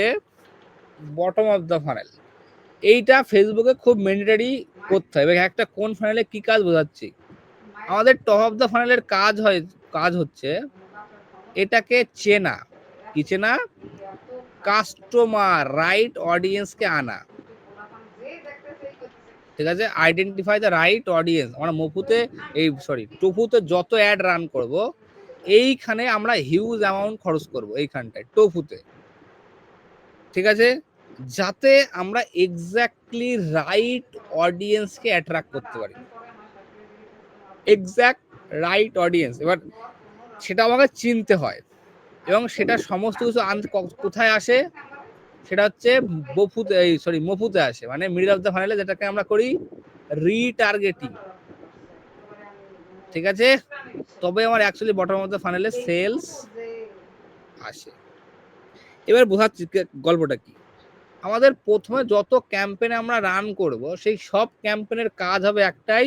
বটম অফ দ্য ফানেল, এইটা ফেসবুকে খুব ম্যান্ডেটরি করতে হবে। এবার একটা কোন ফানেলে কি কাজ বোঝাচ্ছি। আমাদের টপ অফ দ্য ফানেলের কাজ হচ্ছে এটাকে চেনা, কি চেনা, কাস্টমার রাইট অডিয়েন্সকে আনা, ঠিক আছে, আইডেন্টিফাই দ্য রাইট অডিয়েন্স। আমরা টোফুতে যত অ্যাড রান করব এইখানে আমরা হিউজ অ্যামাউন্ট খরচ করব এইখানটায় টোফুতে, ঠিক আছে, যাতে আমরা এক্স্যাক্টলি রাইট অডিয়েন্সকে অ্যাট্রাক্ট করতে পারি, এক্স্যাক্ট রাইট অডিয়েন্স। এবার সেটা আমাকে চিনতে হয় এবং সেটা সমস্ত কিছু কোথায় আসে, সেটা হচ্ছে মফুতে আসে, মানে মিডল অফ দ্য ফানেলে যেটাকে আমরা করি রিটার্গেটিং, ঠিক আছে, তবে আমার অ্যাকচুয়ালি বটম অফ দ্য ফানেলে সেলস আসে। এবার বোঝাচ্ছি গল্পটা কি। আমাদের প্রথমে যত ক্যাম্পেইন আমরা রান করব সেই সব ক্যাম্পেইনের কাজ হবে একটাই,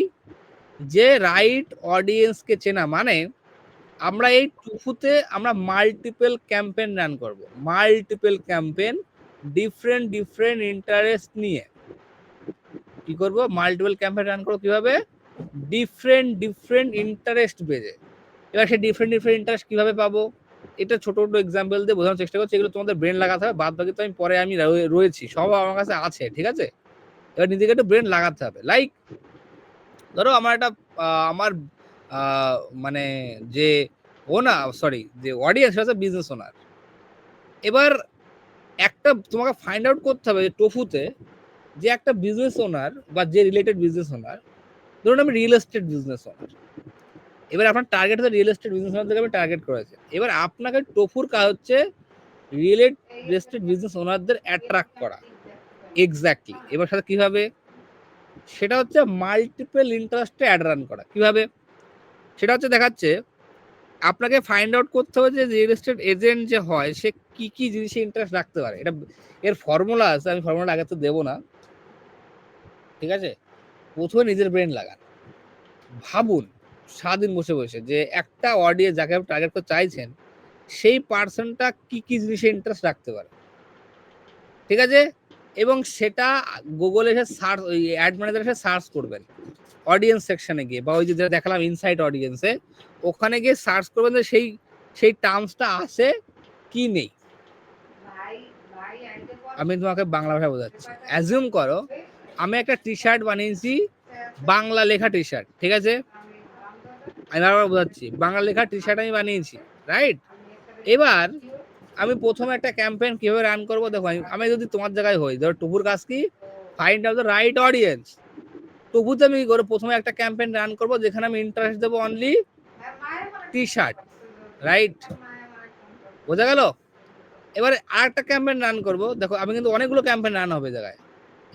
যে রাইট অডিয়েন্সকে চেনা। মানে আমরা এই টুফুতে আমরা মাল্টিপল ক্যাম্পেইন রান করব, মাল্টিপল ক্যাম্পেইন ডিফারেন্ট ইন্টারেস্ট নিয়ে। কি করব, মাল্টিপল ক্যাম্পেইন রান করব কিভাবে, ডিফারেন্ট ইন্টারেস্ট বেজে। এবার সেই ডিফারেন্ট ইন্টারেস্ট কিভাবে পাবো, এটা ছোট ছোট এক্সাম্পল দিয়ে বোঝানোর চেষ্টা করছি। এগুলো তোমাদের ব্রেন লাগাতে হবে, বাদ বাকি তো আমি পরে আমি রয়েছি, সব আমার কাছে আছে, ঠিক আছে। এবার নিজেকে একটু ব্রেন লাগাতে হবে। লাইক ধরো আমার একটা আমার মানে যে যে অডিয়েন্স আছে বিজনেস ওনার। এবার একটা তোমাকে ফাইন্ড আউট করতে হবে যে টোফুতে যে একটা বিজনেস ওনার বা যে রিলেটেড বিজনেস ওনার, ধরুন আমি রিয়েল এস্টেট বিজনেস ওনার, এবার আপনার টার্গেট হচ্ছে রিয়েল এস্টেট বিজনেস ওনার থেকে আমি টার্গেট করেছি। এবার আপনাকে টোফুর কাজ হচ্ছে রিয়েল এস্টেট বিজনেস ওনারদের অ্যাট্রাক্ট করা, এক্স্যাক্টলি। এবার সাথে কিভাবে, সেটা হচ্ছে মাল্টিপল ইন্টারেস্টে অ্যাড রান করা। কিভাবে, সেটা হচ্ছে দেখাচ্ছে আপনাকে ফাইন্ড আউট করতে হবে যে রিয়েল এস্টেট এজেন্ট যে হয় সে কি কি জিনিসে ইন্টারেস্ট রাখতে পারে। এটা এর ফর্মুলা আছে, আমি ফর্মুলা আগে তো দেবো না, ঠিক আছে। প্রথমে নিজের ব্রেন লাগান, ভাবুন সারাদিন বসে বসে যে একটা অডিয়েন্স যাকে আপনি টার্গেট করতে চাইছেন সেই পার্সনটা কি কি জিনিসে ইন্টারেস্ট রাখতে পারে, ঠিক আছে। এবং সেটা গুগলে এসে সার্চ, ওই অ্যাড ম্যানেজার এসে সার্চ করবেন অডিয়েন্স সেকশনে গিয়ে, বা ওই যে যেটা দেখালাম ইনসাইট অডিয়েন্সে, ওখানে গিয়ে সার্চ করবেন যে সেই টার্মসটা আছে কি নেই। আমি তোমাকে বাংলা ভাষায় বোঝাচ্ছি। অ্যাজিউম করো আমি একটা টি শার্ট বানিয়েছি, বাংলা লেখা টি শার্ট, ঠিক আছে, আমি আবার বোঝাচ্ছি, বাংলা লেখা টি শার্ট আমি বানিয়েছি, রাইট। এবার আমি প্রথমে একটা ক্যাম্পেইন কিভাবে রান করবো, দেখো আমি যদি তোমার জায়গায় হই, ধরো টুপুর কাজ কি, find out the right audience. টুপুতে আমি প্রথমে একটা ক্যাম্পেইন রান করবো যেখানে আমি ইন্টারেস্ট দেবো অনলি টি শার্ট, রাইট, বোঝা গেল। এবারে আর একটা ক্যাম্পেইন রান করবো, দেখো আমি কিন্তু অনেকগুলো ক্যাম্পেইন রান হবে জায়গায়।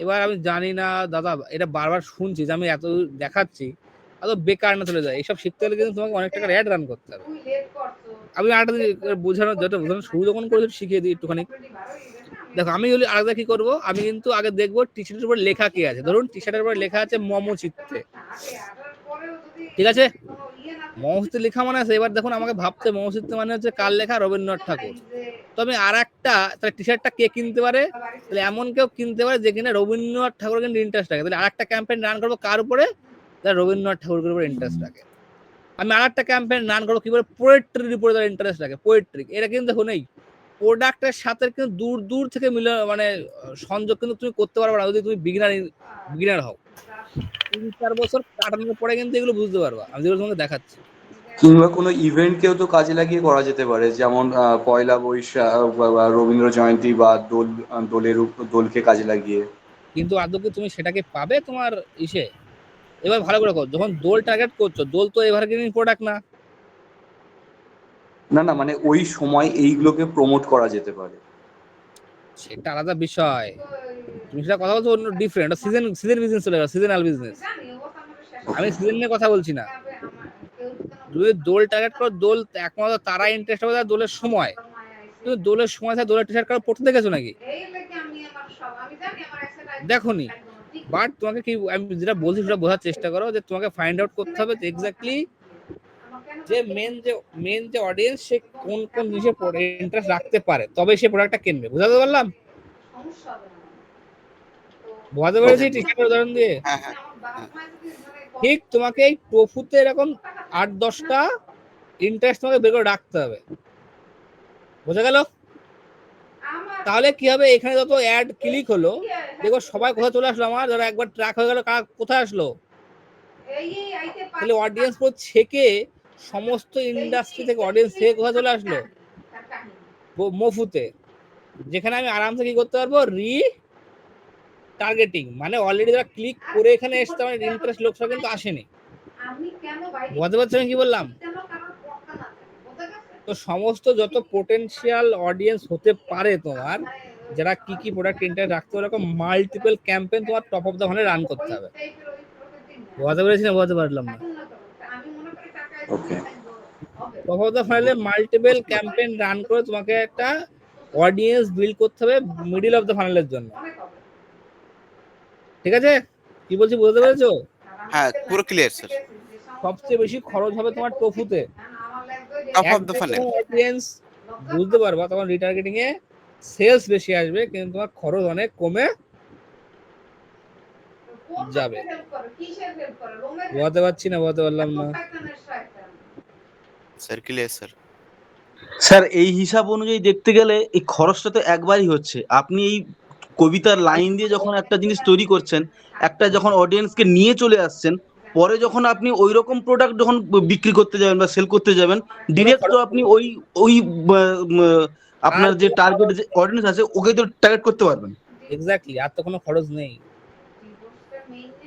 এবার আমি জানি না দাদা, এটা বারবার শুনছি যে আমি এত দেখাচ্ছি, এত বেকার না চলে যায়। এইসব শিখতে হলে কিন্তু তোমাকে অনেক টাকার অ্যাড রান করতে হবে। আমি আরেকটা বোঝানোর শুরু যখন করে শিখিয়ে দিই একটুখানি। দেখো আমি আলাদা কি করবো, আমি কিন্তু আগে দেখবো টি শার্টের উপর লেখা কি আছে। ধরুন টি শার্টের উপর লেখা আছে মম চিত্তে, ঠিক আছে, মমচিত্তে লেখা মানে আছে। এবার দেখুন আমাকে ভাবতে মমচিত্তে মানে হচ্ছে কার লেখা, রবীন্দ্রনাথ ঠাকুর। তো আমি আর একটা টি শার্টটা কে কিনতে পারে, তাহলে এমন কেউ কিনতে পারে যে কিনা রবীন্দ্রনাথ ঠাকুর কিন্তু ইন্টারেস্ট রাখে। তাহলে আর একটা ক্যাম্পেইন রান করবো কার উপরে, তারা রবীন্দ্রনাথ ঠাকুরের উপরে ইন্টারেস্ট রাখে। আমি আর একটা ক্যাম্পেইন রান করবো কি করে, পোয়েট্রির উপরে তারা ইন্টারেস্ট রাখে, পোয়েট্রি। এটা কিন্তু দেখো নেই, প্রোডাক্টের সাথে কিন্তু দূর থেকে মানে সংযোগ কিন্তু তুমি করতে পারবে না যদি তুমি বিগিনার হও। 3-4 বছর কাটানোর পরে কিন্তু এগুলো বুঝতে পারবা, আমি যেগুলো তোমাকে দেখাচ্ছি। কিংবা কোনো ইভেন্টকেও তো কাজে লাগিয়ে করা যেতে পারে, যেমন পয়লা বৈশাখ বা রবীন্দ্র জয়ন্তী বা দোলকে কাজে লাগিয়ে। কিন্তু আদৌ কি তুমি সেটাকে পাবে তোমার ইসে? এবার ভালো করে করো, যখন দোল টার্গেট করছো, দোল তো এভারগ্রিন প্রোডাক্ট না। না মানে ওই সময় এইগুলোকে প্রমোট করা যেতে পারে, সেটা আলাদা বিষয়। তুমি সেটা কথা বলছো অন্য ডিফারেন্ট, সিজন বিজনেস চলে গেল, সিজনাল বিজনেস। আমি সিজন নিয়ে কথা বলছি না। যদি দোল টার্গেট করো, দোল একমাত্র তারা ইন্টারেস্ট হবে দোলের সময়। কিন্তু দোলের সময় থাকে দোলের টি শার্ট কারো পড়তে দেখেছো নাকি? দেখোনি। বাট তোমাকে কি আমি যেটা বলছি সেটা বোঝার চেষ্টা করো, যে তোমাকে ফাইন্ড আউট করতে হবে যে এক্স্যাক্টলি যে মেন যে অডিয়েন্স সে কোন জিনিসে ইন্টারেস্ট রাখতে পারে, তবে সে প্রোডাক্টটা কিনবে। বুঝাতে পারলাম? বোঝাতে পেরেছি টিচারের উদাহরণ দিয়ে? হ্যাঁ হ্যাঁ হ্যাঁ ঠিক তোমাকে এই টোফুতে এরকম 8-10টা ইন্টারেস্ট তোমাকে বের করে রাখতে হবে, বোঝা গেল? তাহলে কি হবে, এখানে যত অ্যাড ক্লিক হলো দেখো সবাই কোথায় চলে আসলো, আমার যারা একবার ট্র্যাক হয়ে গেল কোথায় আসলো, তাহলে অডিয়েন্স পুরো ছেকে সমস্ত ইন্ডাস্ট্রি থেকে অডিয়েন্স থেকে কোথায় চলে আসলো, মফুতে, যেখানে আমি আরামসে কি করতে পারবো, টার্গেটিং, মানে অলরেডি যারা ক্লিক করে এখানে এসছে মানে ইন্টারেস্ট লোকসভা কিন্তু আসেনি, বুঝতে পারছো আমি কি বললাম? তো সমস্ত যত পোটেনশিয়াল অডিয়েন্স হতে পারে তোমার, যারা কি কি প্রোডাক্ট ইন্টারেস্ট রাখতে পারে, এরকম মাল্টিপল ক্যাম্পেইন তোমার টপ অফ দ্য ফানেলে রান করতে হবে, বুঝতে পেরেছি না বুঝতে পারলাম না? ওকে। টপ অফ দ্য ফানেলে মাল্টিপল ক্যাম্পেইন রান করে তোমাকে একটা অডিয়েন্স বিল্ড করতে হবে মিডল অফ দ্য ফানেলের জন্য, ঠিক আছে? কি বলছি বুঝতে পেরেছো? হ্যাঁ পুরো ক্লিয়ার স্যার। সবচেয়ে বেশি খরচ হবে তোমার টোফুতে, top of the funnel. Audience বুঝতে পারবা, তখন রিটার্গেটিং এ সেলস বেশি আসবে কিন্তু তোমার খরচ অনেক কমে যাবে। বুঝতে পারছি না বুঝতে পারলাম না? Sir clear sir. স্যার এই হিসাব অনুযায়ী দেখতে গেলে এই খরচটা তো একবারই হচ্ছে। আপনি এই কবিতার লাইন দিয়ে যখন একটা জিনিস তৈরি করছেন, একটা যখন অডিয়েন্সকে নিয়ে চলে আসছেন, পরে যখন আপনি ওই রকম প্রোডাক্ট যখন বিক্রি করতে যাবেন বা সেল করতে যাবেন, ডিরেক্ট তো আপনি ওই ওই আপনার যে টার্গেট যে অডিয়েন্স আছে ওকে তো টার্গেট করতে পারবেন। এক্স্যাক্টলি, আর তো কোনো খরচ নেই,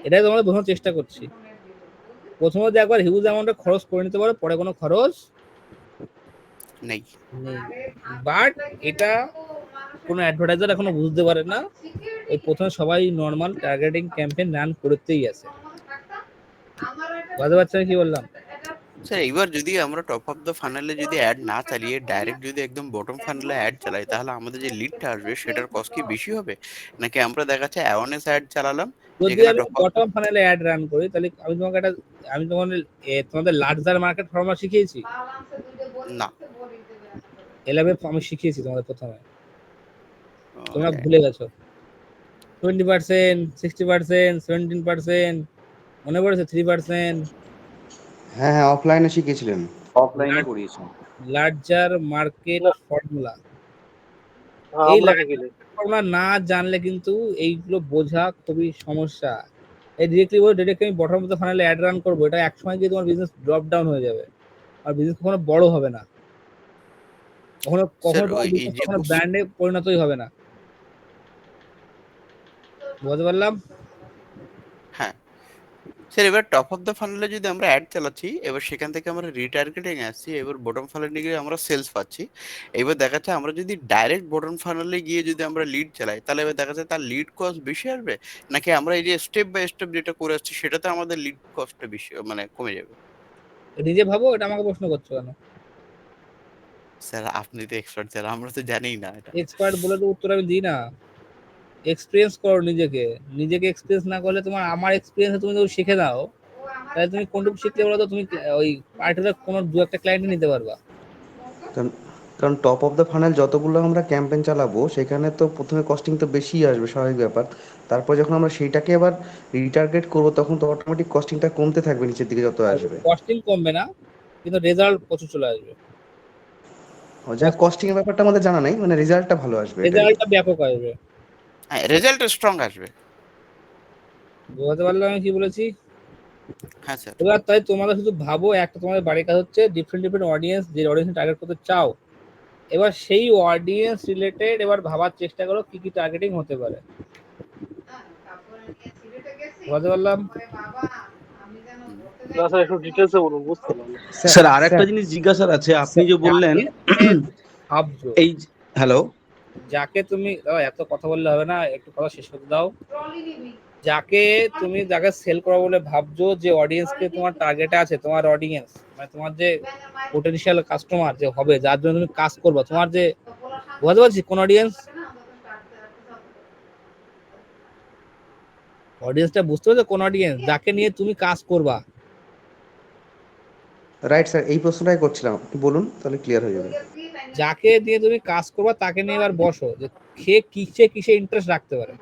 এটাই তোমাদের বোঝানোর চেষ্টা করছি। প্রথমে যদি একবার হিউজ অ্যামাউন্টে খরচ করে নিতে পারো, পরে কোনো খরচ নেই। বাট এটা কোনো অ্যাডভার্টাইজার এখনো বুঝতে পারে না, ওই প্রথমে সবাই নর্মাল টার্গেটিং ক্যাম্পেইন রান করতেই আছে, বুঝতে পারছেন কি বললাম? স্যার এইবার যদি আমরা টপ অফ দ্য ফানেলে যদি অ্যাড না চালিয়ে ডাইরেক্ট যদি একদম বটম ফানেলে অ্যাড চালাই, তাহলে আমাদের যে লিডটা আসবে সেটার কস্ট কি বেশি হবে, নাকি আমরা দেখা যাচ্ছে অ্যাওয়ারনেস অ্যাড চালালাম যদি যেখানে আমি টপ অফ বটম ফানেলে অ্যাড রান করি, তাহলে আমি তোমাদের লার্জার মার্কেট ফর্মুলা শিখিয়েছি, না 11 আমি শিখিয়েছি তোমাদের প্রথমে, তোমরা ভুলে গেছো। 20%, 60%, 17%, মনে পড়েছে 3%, হ্যাঁ হ্যাঁ অফলাইনে শিখেছিলেন। অফলাইনে করিয়েছেন। Larger market formula. হ্যাঁ, এই আমরা শিখেছি। ফর্মুলা না জানলে কিন্তু এইগুলো বোঝা খুবই সমস্যা। এই ডিরেক্টলি আমি বটম অফ দ্য ফানেলে অ্যাড রান করবো, এটা এক সময় গিয়ে তোমার বিজনেস ড্রপ ডাউন হয়ে যাবে, আর বিজনেস কখনো বড় হবে না, কখনো স্যার তোমার এই business যে কখনো ব্র্যান্ডে পরিণতই হবে না, বুঝতে পারলাম? হ্যাঁ স্যার, এবার টপ অফ দ্য ফানেলে যদি আমরা অ্যাড চালাচ্ছি, এবার সেখান থেকে আমরা রিটার্গেটিং আসছি, এবার বটম ফানেলে গিয়ে আমরা সেলস পাচ্ছি। এবার দেখা যাচ্ছে আমরা যদি ডাইরেক্ট বটম ফানেলে গিয়ে যদি আমরা লিড চালাই, তাহলে এবার দেখা যাচ্ছে তার লিড কস্ট বেশি আসবে, নাকি আমরা এই যে স্টেপ বাই স্টেপ যেটা করে আসছি সেটাতে আমাদের লিড কস্টটা বেশি মানে কমে যাবে? নিজে ভাবো, এটা আমাকে প্রশ্ন করছো কেন? স্যার আপনি তো এক্সপার্ট স্যার, আমরা তো জানিই না এটা। এক্সপার্ট বলে তো উত্তর আমি দিই না, এক্সপিরিয়েন্স করো নিজেকে, নিজেকে এক্সপিরিয়েন্স না করলে তোমার আমার এক্সপিরিয়েন্সে তুমি যদি শিখে দাও, তাহলে তুমি কোনটুকু শিখতে পারো, তো তুমি ওই পার্টিকুলার কোনো দু একটা ক্লায়েন্টই নিতে পারবা। কারণ টপ অফ দ্য ফানেল যতগুলো আমরা ক্যাম্পেইন চালাবো সেখানে তো প্রথমে কস্টিং তো বেশিই আসবে, স্বাভাবিক ব্যাপার। তারপর যখন আমরা সেইটাকে আবার রিটার্গেট করবো তখন তো অটোমেটিক কস্টিংটা কমতে থাকবে নিচের দিকে যত আসবে। কস্টিং কমবে না, কিন্তু রেজাল্ট প্রচুর চলে আসবে। যা কস্টিং এর ব্যাপারটা আমাদের জানা নাই, মানে রেজাল্টটা ভালো আসবে, এটাই। রেজাল্টটা ব্যাপক আসবে, হ্যাঁ রেজাল্ট স্ট্রং আসবে। বুঝতে পারলাম আমি কি বলেছি? হ্যাঁ স্যার। এবার তাই তোমরা শুধু ভাবো, একটা তোমাদের বাড়ির কাজ হচ্ছে ডিফারেন্ট অডিয়েন্স, যে অডিয়েন্স টার্গেট করতে চাও, এবার সেই অডিয়েন্স রিলেটেড এবার ভাবার চেষ্টা করো কি কি টার্গেটিং হতে পারে, বুঝতে পারলাম? না স্যার, একটু ডিটেলসে বলুন, বুঝতে পারলাম না। স্যার আরেকটা জিনিস জিজ্ঞাসার আছে, আপনি যে বললেন ভাবছো এই হ্যালো যাকে তুমি এত কথা বললে হবে না, একটু কথা শেষ করতে দাও। যাকে সেল করা বলে ভাবছো, যে অডিয়েন্সকে তোমার টার্গেটে আছে, তোমার অডিয়েন্স মানে তোমার যে পোটেনশিয়াল কাস্টমার যে হবে, যার জন্য তুমি কাজ করবা, তোমার যে, বুঝতে পারছি কোন অডিয়েন্সটা বুঝতে পারছো, কোন অডিয়েন্স যাকে নিয়ে তুমি কাজ করবা। রাইট স্যার, এই প্রশ্নটাই করছিলাম, আপনি বলুন তাহলে ক্লিয়ার হয়ে যাবে। যাকে দিয়ে তুমি কাজ করবা তাকে নিয়ে এবার বসো যে সে কিসে ইন্টারেস্ট রাখতে পারে।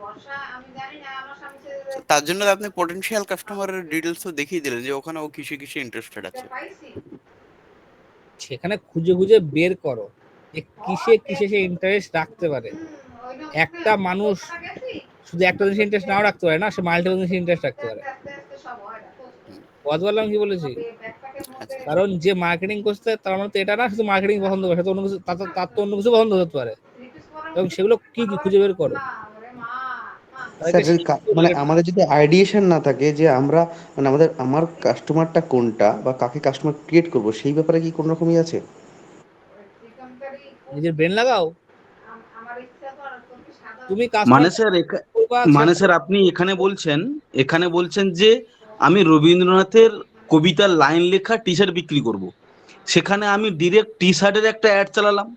তার জন্য আপনি পটেনশিয়াল কাস্টমারের ডিটেলস তো দেখিয়ে দিলেন যে ওখানে ও কিসে ইন্টারেস্টেড আছে। সেখানে খুঁজে খুঁজে বের করো যে কিসে সে ইন্টারেস্ট রাখতে পারে। একটা মানুষ শুধু একটা জিনিসে ইন্টারেস্ট নাও রাখতে পারে না, সে মাল্টিপল জিনিসে ইন্টারেস্ট রাখতে পারে। বললাম কি বলেছি? আচ্ছা কারণ যে মার্কেটিং করছে তার মানে তো এটা না শুধু মার্কেটিং পছন্দ করে, সে তো অন্য কিছু তার তো অন্য কিছু পছন্দ হতে পারে, এবং সেগুলো কি খুঁজে বের করো। স্যার যদি মানে আমাদের যদি আইডিয়েশন না থাকে যে আমরা মানে আমার কাস্টমারটা কোনটা বা কাকে কাস্টমার ক্রিয়েট করব, সেই ব্যাপারে কি কোনো রকমই আছে? নিজের ব্রেন লাগাও। তুমি মানে স্যার মানে স্যার আপনি এখানে বলছেন যে আমি রবীন্দ্রনাথের কবিতার লাইন লেখা টি শার্ট বিক্রি করব। সেখানে আমি ডিরেক্ট টি শার্টের একটা অ্যাড চালালাম,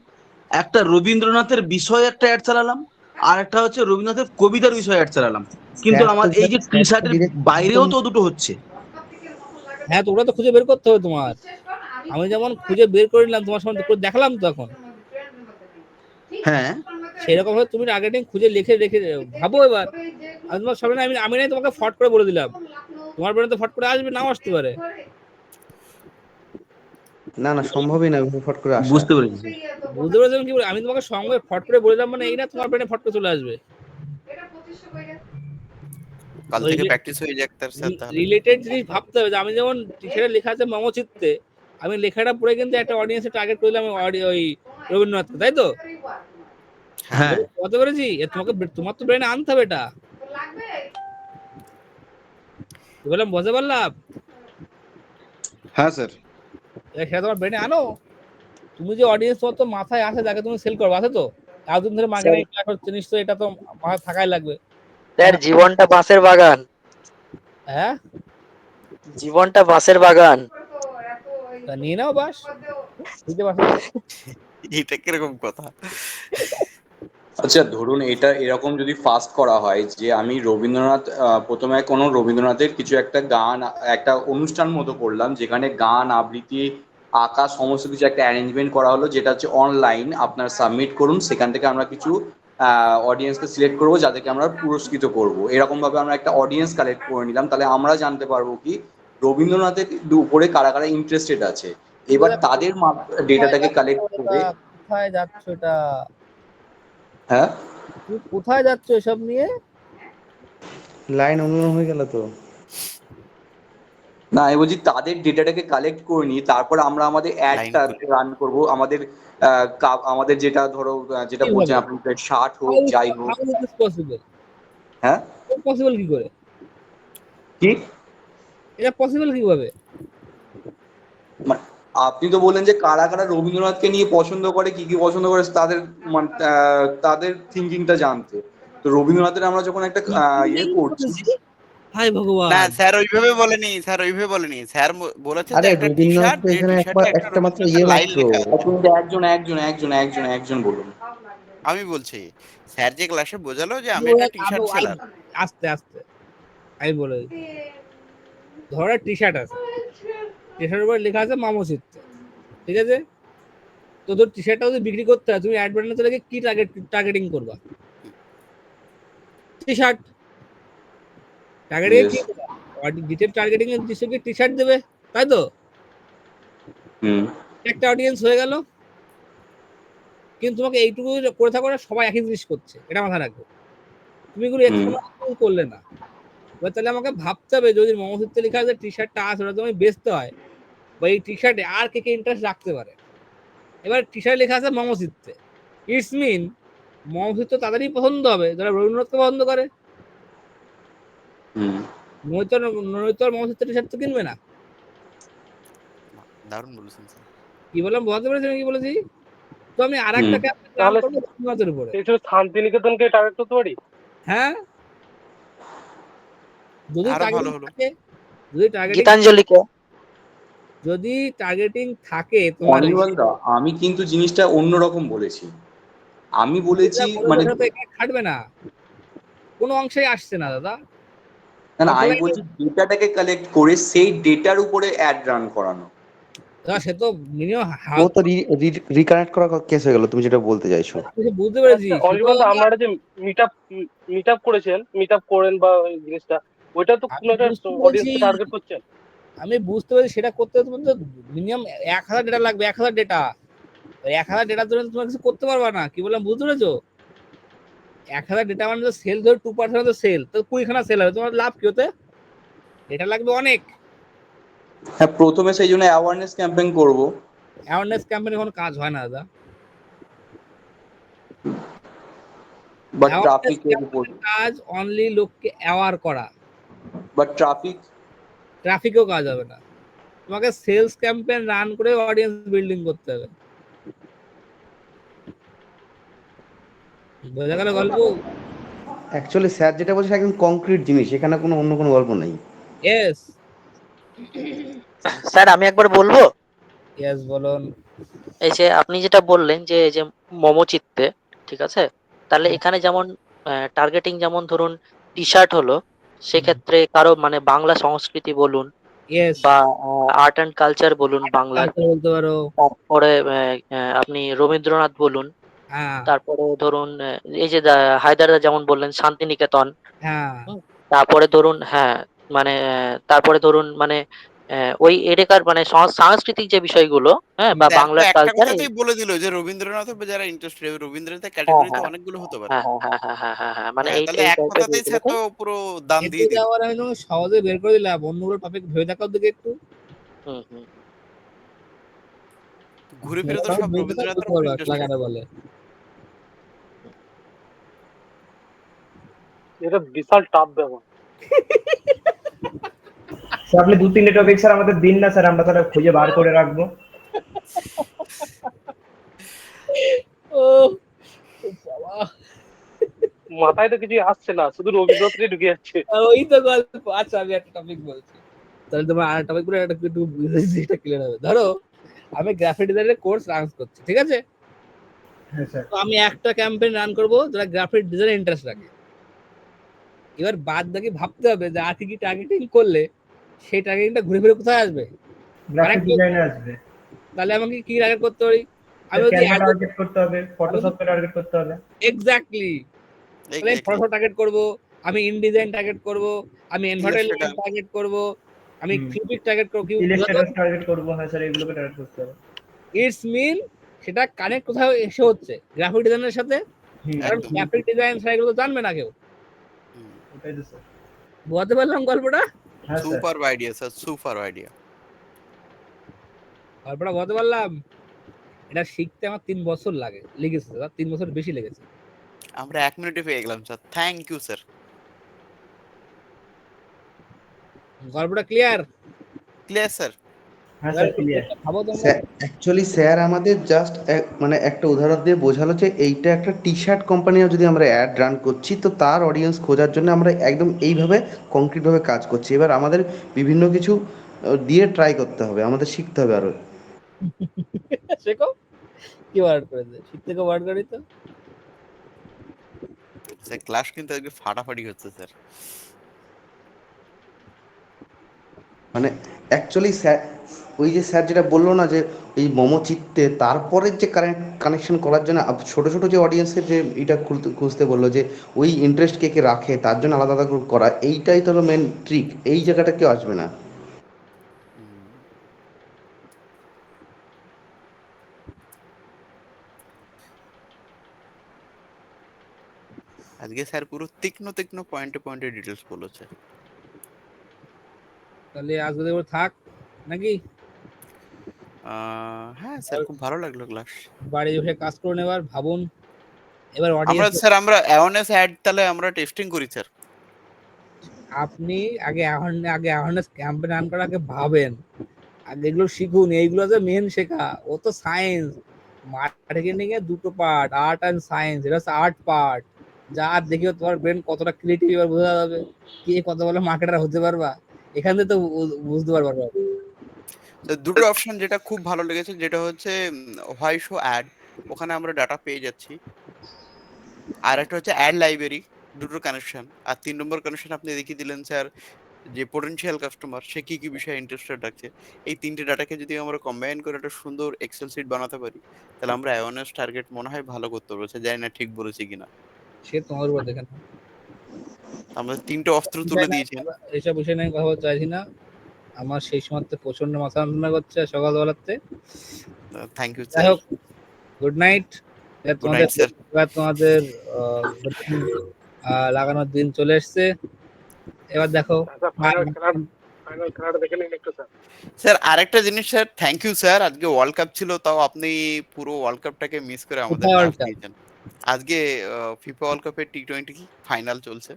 একটা রবীন্দ্রনাথের বিষয়ে একটা অ্যাড চালালাম, আর একটা হচ্ছে রবীন্দ্রনাথের কবিতার বিষয়ে অ্যাড চালালাম, কিন্তু আমার এই যে টি শার্টের বাইরেও তো দুটো হচ্ছে। হ্যাঁ, তো ওটা তো খুঁজে বের করতে হবে তোমার। আমি যেমন খুঁজে বের করে নিলাম, তোমার সামনে করে দেখালাম তো এখন। হ্যাঁ, সেরকম ভাবে তুমি টার্গেটিং খুঁজে লিখে রেখে ভাবো। এবার আমি তোমার সামনে আমি নাই তোমাকে ফট করে বলে দিলাম, তোমার ব্রেনে তো ফট করে আসবে, নাও আসতে পারে। না না, সম্ভবই না ফট করে আসা। বুঝতে পেরেছি। বুঝতে পেরেছেন কি বলে? আমি তোমাকে সঙ্গে ফট করে বলে দিলাম মানে এই না তোমার ব্রেনে ফট করে চলে আসবে। কাল থেকে প্র্যাকটিস হয়ে যাক তার সাথে তাহলে। রিলেটেড জিনিস ভাবতে হবে। যে আমি যেমন টি-শার্টে লেখা আছে মমচিত্তে, আমি লেখাটা পড়ে কিন্তু একটা অডিয়েন্সে টার্গেট করলাম, ওই রবীন্দ্রনাথকে, তাই তো? হ্যাঁ বুঝতে পেরেছি। তোমার তো ব্রেনে আনতে হবে এটা। বললাম বুঝতে পারলাম? হ্যাঁ স্যার। সেটা তোমার ব্রেনে আনো। তুমি যে অডিয়েন্স তোমার তো মাথায় আছে, যাকে তুমি সেল করবে, আছে তো? এতদিন ধরে মার্কেটিং ক্লাস হচ্ছে, নিশ্চয়ই এটা তো মাথায় থাকাই লাগবে। স্যার জীবনটা বাঁশের বাগান, হ্যাঁ, জীবনটা বাঁশের বাগান। তা নিয়ে নাও বাস, বুঝতে পারছো? এটা কিরকম কথা? আচ্ছা ধরুন এটা এরকম যদি ফাস্ট করা হয় যে আমি রবীন্দ্রনাথ প্রথমে কোনো রবীন্দ্রনাথের কিছু একটা গান, একটা অনুষ্ঠান মতো করলাম যেখানে গান আবৃত্তি আঁকা সমস্ত কিছু একটা অ্যারেঞ্জমেন্ট করা হলো, যেটা হচ্ছে অনলাইন, আপনারা সাবমিট করুন, সেখান থেকে আমরা কিছু অডিয়েন্সকে সিলেক্ট করবো যাদেরকে আমরা পুরস্কৃত করব। এরকম ভাবে আমরা একটা অডিয়েন্স কালেক্ট করে নিলাম, তাহলে আমরা জানতে পারবো কি রবীন্দ্রনাথের উপরে কারা কারা ইন্টারেস্টেড আছে। এবার তাদের ডেটাটাকে কালেক্ট করে। কোথায় যাচ্ছ এটা? হ্যাঁ, তুমি কোথায় যাচ্ছ এসব নিয়ে? লাইন অন্য হয়ে গেল তো। না আমি বলছি তাদের ডেটাটাকে কালেক্ট করে নিই, তারপর আমরা আমাদের অ্যাডটা রান করব। আমাদের আমাদের যেটা ধরো যেটা বলছেন আপনি, শার্ট হোক যাই হোক। হ্যাঁ, পসিবল কি করে? কি এটা পসিবল কিভাবে? আপনি তো বললেন যে কারা কারা রবীন্দ্রনাথকে নিয়ে পছন্দ করে, কি কি পছন্দ করে, তাদের তাদের থিঙ্কিংটা জানতে। তো রবীন্দ্রনাথের আমরা যখন একটা ইয়ে করছি। হাই ভগবান, না স্যার ওইভাবে বলেনি, স্যার বলেছে যে একটা টি-শার্ট, যে টি-শার্টে একটা মাত্র লাইন লেখা আছে। একজন বলুন। আমি বলছি স্যার যে ক্লাসে বোঝালো যে আমি একটা টি-শার্ট সেলার। আস্তে আস্তে আমি বলে দিচ্ছি। ধরো টি-শার্ট আছে, টি-শার্টের উপর লেখা আছে মামচিত্তে, ঠিক আছে? তো তোর টি-শার্টটা যদি বিক্রি করতে হয়, তুমি অ্যাড বাটনে চলে গিয়ে কি টার্গেটিং করবা? T-shirt targeting. ডিটেল টার্গেটিং এর দৃশ্যকে টি-শার্ট দেবে, তাই তো? একটা অডিয়েন্স হয়ে গেল। কিন্তু তোমাকে এইটুকু করে থাকো না, সবাই একই জিনিস করছে, এটা মাথায় রাখবে। তুমি এগুলো একটু করলে না। এবার তাহলে আমাকে ভাবতে হবে, যদি মমচিত্তে লেখা আছে টি-শার্টটা আছে, ওটা তুমি বেচতে হয়, বা এই টি-শার্টে আর কে কে ইন্টারেস্ট রাখতে পারে। এবার টি-শার্ট লেখা আছে মমচিত্তে, ইটস মিন মমচিত্ত তাদেরই পছন্দ হবে যারা রবীন্দ্রনাথকে পছন্দ করে। নয়তো মমচিত্তে টি-শার্ট তো কিনবে না। দারুণ বলেছেন স্যার। কি বললাম বুঝতে পেরেছেন কি বলেছি? তো আমি আরেকটা ক্যাম্পেইন রান করব রবীন্দ্রনাথের উপরে। এই শান্তিনিকেতনকে টার্গেট করতে পারি। হ্যাঁ, যদি টার্গেটিং থাকে তোমার। আমি কিন্তু জিনিসটা অন্যরকম বলেছি। আমি বলেছি মানে খাটবে না, কোনো অংশেই আসছে না দাদা। না আমি বলছি ডেটাটাকে কালেক্ট করে সেই ডেটার উপরে অ্যাড রান করানো। সে তো মিনিমাম ও তো রিকানেক্ট করা কেস হয়ে গেল, তুমি যেটা বলতে চাইছো। বুঝতে পেরেছি। আচ্ছা অনির্বাণ দা, আপনারা যে মিট আপ করেছেন, মিট আপ করেন বা এই জিনিসটা, ওইটা তো কোনো একটা অডিয়েন্সকে টার্গেট করছেন। আমি বুঝতে পারছি সেটা করতে তোমার তো মিনিমাম 1000 ডেটা লাগবে, 1000 ডেটা। 1000 ডেটার জন্য তোমার কিছু করতে পারবা না, কি বললাম বুঝতে পেরেছো? 1000 ডেটা মানে তো সেল ধরো 2% তো সেল, তো 20খানা সেল হবে, তোমার লাভ কি হতে? ডেটা লাগবে অনেক। হ্যাঁ, প্রথমে সেই জন্য অ্যাওয়ারনেস ক্যাম্পেইন করব। অ্যাওয়ারনেস ক্যাম্পেইনে কোনো কাজ হয় না দাদা। বাট অ্যাওয়ারনেস ট্রাফিকের উপর, ক্যাম্পেইনের কাজ অনলি লোককে অ্যাওয়ার করা, বাট ট্রাফিকেও কাজ হবে না। তোমাকে সেলস ক্যাম্পেইন রান করে অডিয়েন্স বিল্ডিং করতে হবে। বোঝা গেল গল্প? অ্যাকচুয়ালি স্যার যেটা বলছে একদম কংক্রিট জিনিস, এখানে কোনো অন্য কোনো গল্প নেই। ইয়েস স্যার আমি একবার বলবো। ইয়েস বলুন। এই যে আপনি যেটা বললেন যে এই যে মোমো চিত্তে, ঠিক আছে, তাহলে এখানে যেমন টার্গেটিং, যেমন ধরুন টি শার্ট হলো, সেক্ষেত্রে কারো মানে বাংলা সংস্কৃতি বলুন ইয়েস বা আর্ট অ্যান্ড কালচার বলুন বাংলার, বলতে পারো। তারপরে আপনি রবীন্দ্রনাথ বলুন, হ্যাঁ তারপরে ধরুন এই যে হায়দারদা যেমন বললেন শান্তিনিকেতন, হ্যাঁ তারপরে ধরুন হ্যাঁ মানে তারপরে ধরুন মানে ওই এডেকার মানে সাংস্কৃতিক যে বিষয়গুলো, হ্যাঁ, বা স্যার তো বাংলার একটা কালচার। কথাতেই বলে দিল যে রবীন্দ্রনাথের যারা ইন্টারেস্টেড, রবীন্দ্রনাথের হ্যাঁ ক্যাটাগরি তো হ্যাঁ অনেকগুলো হতে পারে। হ্যাঁ হ্যাঁ হ্যাঁ হ্যাঁ হ্যাঁ হ্যাঁ, মানে হ্যাঁ, এই তাহলে এই এক টাইপের কথাতেই স্যার জিনিসগুলোকে। তো পুরো দাম এতে দিয়ে দিল। যাওয়ার আমি তোমাকে সহজে বের করে দিলাম, অন্যগুলো টপিক ভেবে দেখাও দিকে একটু। হুম হুম। ঘুরে ফিরে তো সব রবীন্দ্রনাথের উপর ইন্টারেস্টেড। লাগানো বলে এটা বিশাল টাফ ব্যাপার। স্যার আপনি 2-3টে টপিক স্যার আমাদের দিন না স্যার, আমরা তাহলে খুঁজে বার করে রাখবো। ও বাবা, মাথায় তো কিছু আসছে না, শুধু রবীন্দ্রনাথই ঢুকে যাচ্ছে। ওই তো গল্প। আচ্ছা আমি একটা টপিক বলছি, তাহলে তোমার আর টপিক গুলো একটা একটু বুঝতে ক্লিয়ার হবে। ধরো আমি গ্রাফিক ডিজাইনের কোর্স রান করছি, ঠিক আছে? হ্যাঁ স্যার। তো আমি একটা ক্যাম্পেইন রান করব যারা গ্রাফিক ডিজাইনে ইন্টারেস্ট রাখে। এবার বাদ বাকি ভাবতে হবে যে আর কি টার্গেটিং করলে সেই টার্গেটিংটা ঘুরে ফিরে কোথায় আসবে। গ্রাফিক ডিজাইনার আসবে। তাহলে আমাকে কি টার্গেট করতে পারি? আমি যদি ক্যানভা টার্গেট করতে হবে, ফটোশপে টার্গেট করতে হবে। এক্স্যাক্টলি, তাহলে আমি ফটো টার্গেট করব, আমি ইনডিজাইন টার্গেট করব, আমি এনভায়রনমেন্ট টার্গেট করব, আমি কিউবিক টার্গেট করব, ইলাস্ট্রেটর টার্গেট করব। হ্যাঁ স্যার, এগুলোকে টার্গেট করতে হবে। ইটস মিন সেটা কানেক্ট কোথাও এসে হচ্ছে গ্রাফিক ডিজাইনের সাথে, কারণ গ্রাফিক ডিজাইন ছাড়া এগুলো জানবে না কেউ। ওটাই তো স্যার। বুঝতে পারলাম গল্পটা? হ্যাঁ sir. Super idea sir, super idea. গল্পটা বুঝতে পারলাম। এটা শিখতে আমার 3 বছর লেগেছে দাদা, 3 বছর বেশি লেগেছে। আমরা 1 মিনিটে পেয়ে গেলাম স্যার, থ্যাংক ইউ স্যার। গল্পটা ক্লিয়ার? Clear sir. হ্যাঁ স্যার ক্লিয়ার। ভাবো তোমরা। অ্যাকচুয়ালি স্যার আমাদের জাস্ট মানে একটা উদাহরণ দিয়ে বোঝালো যে এইটা একটা টি শার্ট কোম্পানিও যদি আমরা অ্যাড রান করছি, তো তার অডিয়েন্স খোঁজার জন্য আমরা একদম এইভাবে কংক্রিটভাবে কাজ করছি। এবার আমাদের বিভিন্ন কিছু দিয়ে ট্রাই করতে হবে, আমাদের শিখতে হবে আরো। শেখো, কি ওয়ার্ড করে দে, শিখ থেকে ওয়ার্ড করি তো। স্যার ক্লাস কিন্তু আজকে ফাটাফাটি হচ্ছে স্যার। মানে অ্যাকচুয়ালি স্যার, ওই যে স্যার যেটা বললো না যে এই মোমো চিত্তে তারপরের যে কানেকশন করার জন্য ছোট ছোট যে অডিয়েন্সের যে এটা খুঁজতে বললো, যে ওই ইন্টারেস্ট কে কে রাখে তার জন্য আলাদা আলাদা করে করা, এইটাই তো মেন ট্রিক। এই জায়গাটা কেউ আসবে না। আজকে স্যার পুরো তীক্ষ্ণ তীক্ষ্ণ পয়েন্টে পয়েন্টে ডিটেলস বলেছে। তাহলে আজকে দেখো থাক নাকি? হ্যাঁ স্যার, খুব ভালো লাগলো ক্লাস। বাড়ি বসে কাজ করে নেবার ভাবুন। এবার আমরা অডিয়েন্স, স্যার আমরা অ্যাওয়ারনেস অ্যাড তাহলে আমরা টেস্টিং করি স্যার। আপনি আগে অ্যাওয়ারনেস ক্যাম্পেইন রান করার আগে ভাবেন, আগে এগুলো শিখুন। এইগুলো যে মেন শেখা, ও তো সায়েন্স। মার্কেটিং এ দুটো পার্ট, আর্ট এন্ড সায়েন্স। এটা হচ্ছে আর্ট পার্ট, যা দেখিও তোমার ব্রেন কতটা ক্রিয়েটিভ এবার বোঝা যাবে। কে কত বলে মার্কেটার হতে পারবা, এখান থেকে তো বুঝতে পারবা। দুটো অপশন যেটা খুব ভালো লেগেছে, যেটা হচ্ছে হোয়াই শো অ্যাড, ওখানে আমরা ডাটা পেয়ে যাচ্ছি। আর একটা হচ্ছে অ্যাড লাইব্রেরি, দুটোর কানেকশন। আর 3 নম্বর কানেকশন আপনি দেখিয়ে দিলেন স্যার, যে পোটেনশিয়াল কাস্টমার সে কি বিষয়ে ইন্টারেস্টেড রাখছে, এই ৩টে ডাটাকে যদি আমরা কম্বাইন করে একটা সুন্দর এক্সেল শিট বানাতে পারি, তাহলে আমরা অ্যাওয়ারনেস টার্গেট মনে হয় ভালো করতে পারবো। জানি না ঠিক বলেছি কিনা। সে তোমার উপর দেখেন। আমাদের ৩টে অস্ত্র তুলে দিয়েছেন। এইসব বিষয় নিয়ে কথা বলতে চাইছি না। আমার সেই সময়তে প্রচন্ড মাথা যন্ত্রণা করছে সকালবেলাতে। থ্যাংক ইউ যাই স্যার। হোক, good night. Good night sir. তোমাদের লাগানোর দিন চলে এসছে। এবার দেখো ফাইনাল খেলাটা দেখে নিন একটু স্যার। স্যার আরেকটা জিনিস স্যার, থ্যাংক ইউ স্যার। আজকে ওয়ার্ল্ড কাপ ছিল, তাও আপনি পুরো ওয়ার্ল্ড কাপটাকে মিস করে আমাদের FIFA লাভ ওয়ার্ল্ড কাপ। দিয়েছেন। আজকে ফিফা ওয়ার্ল্ড কাপের T20 ফাইনাল চলছে।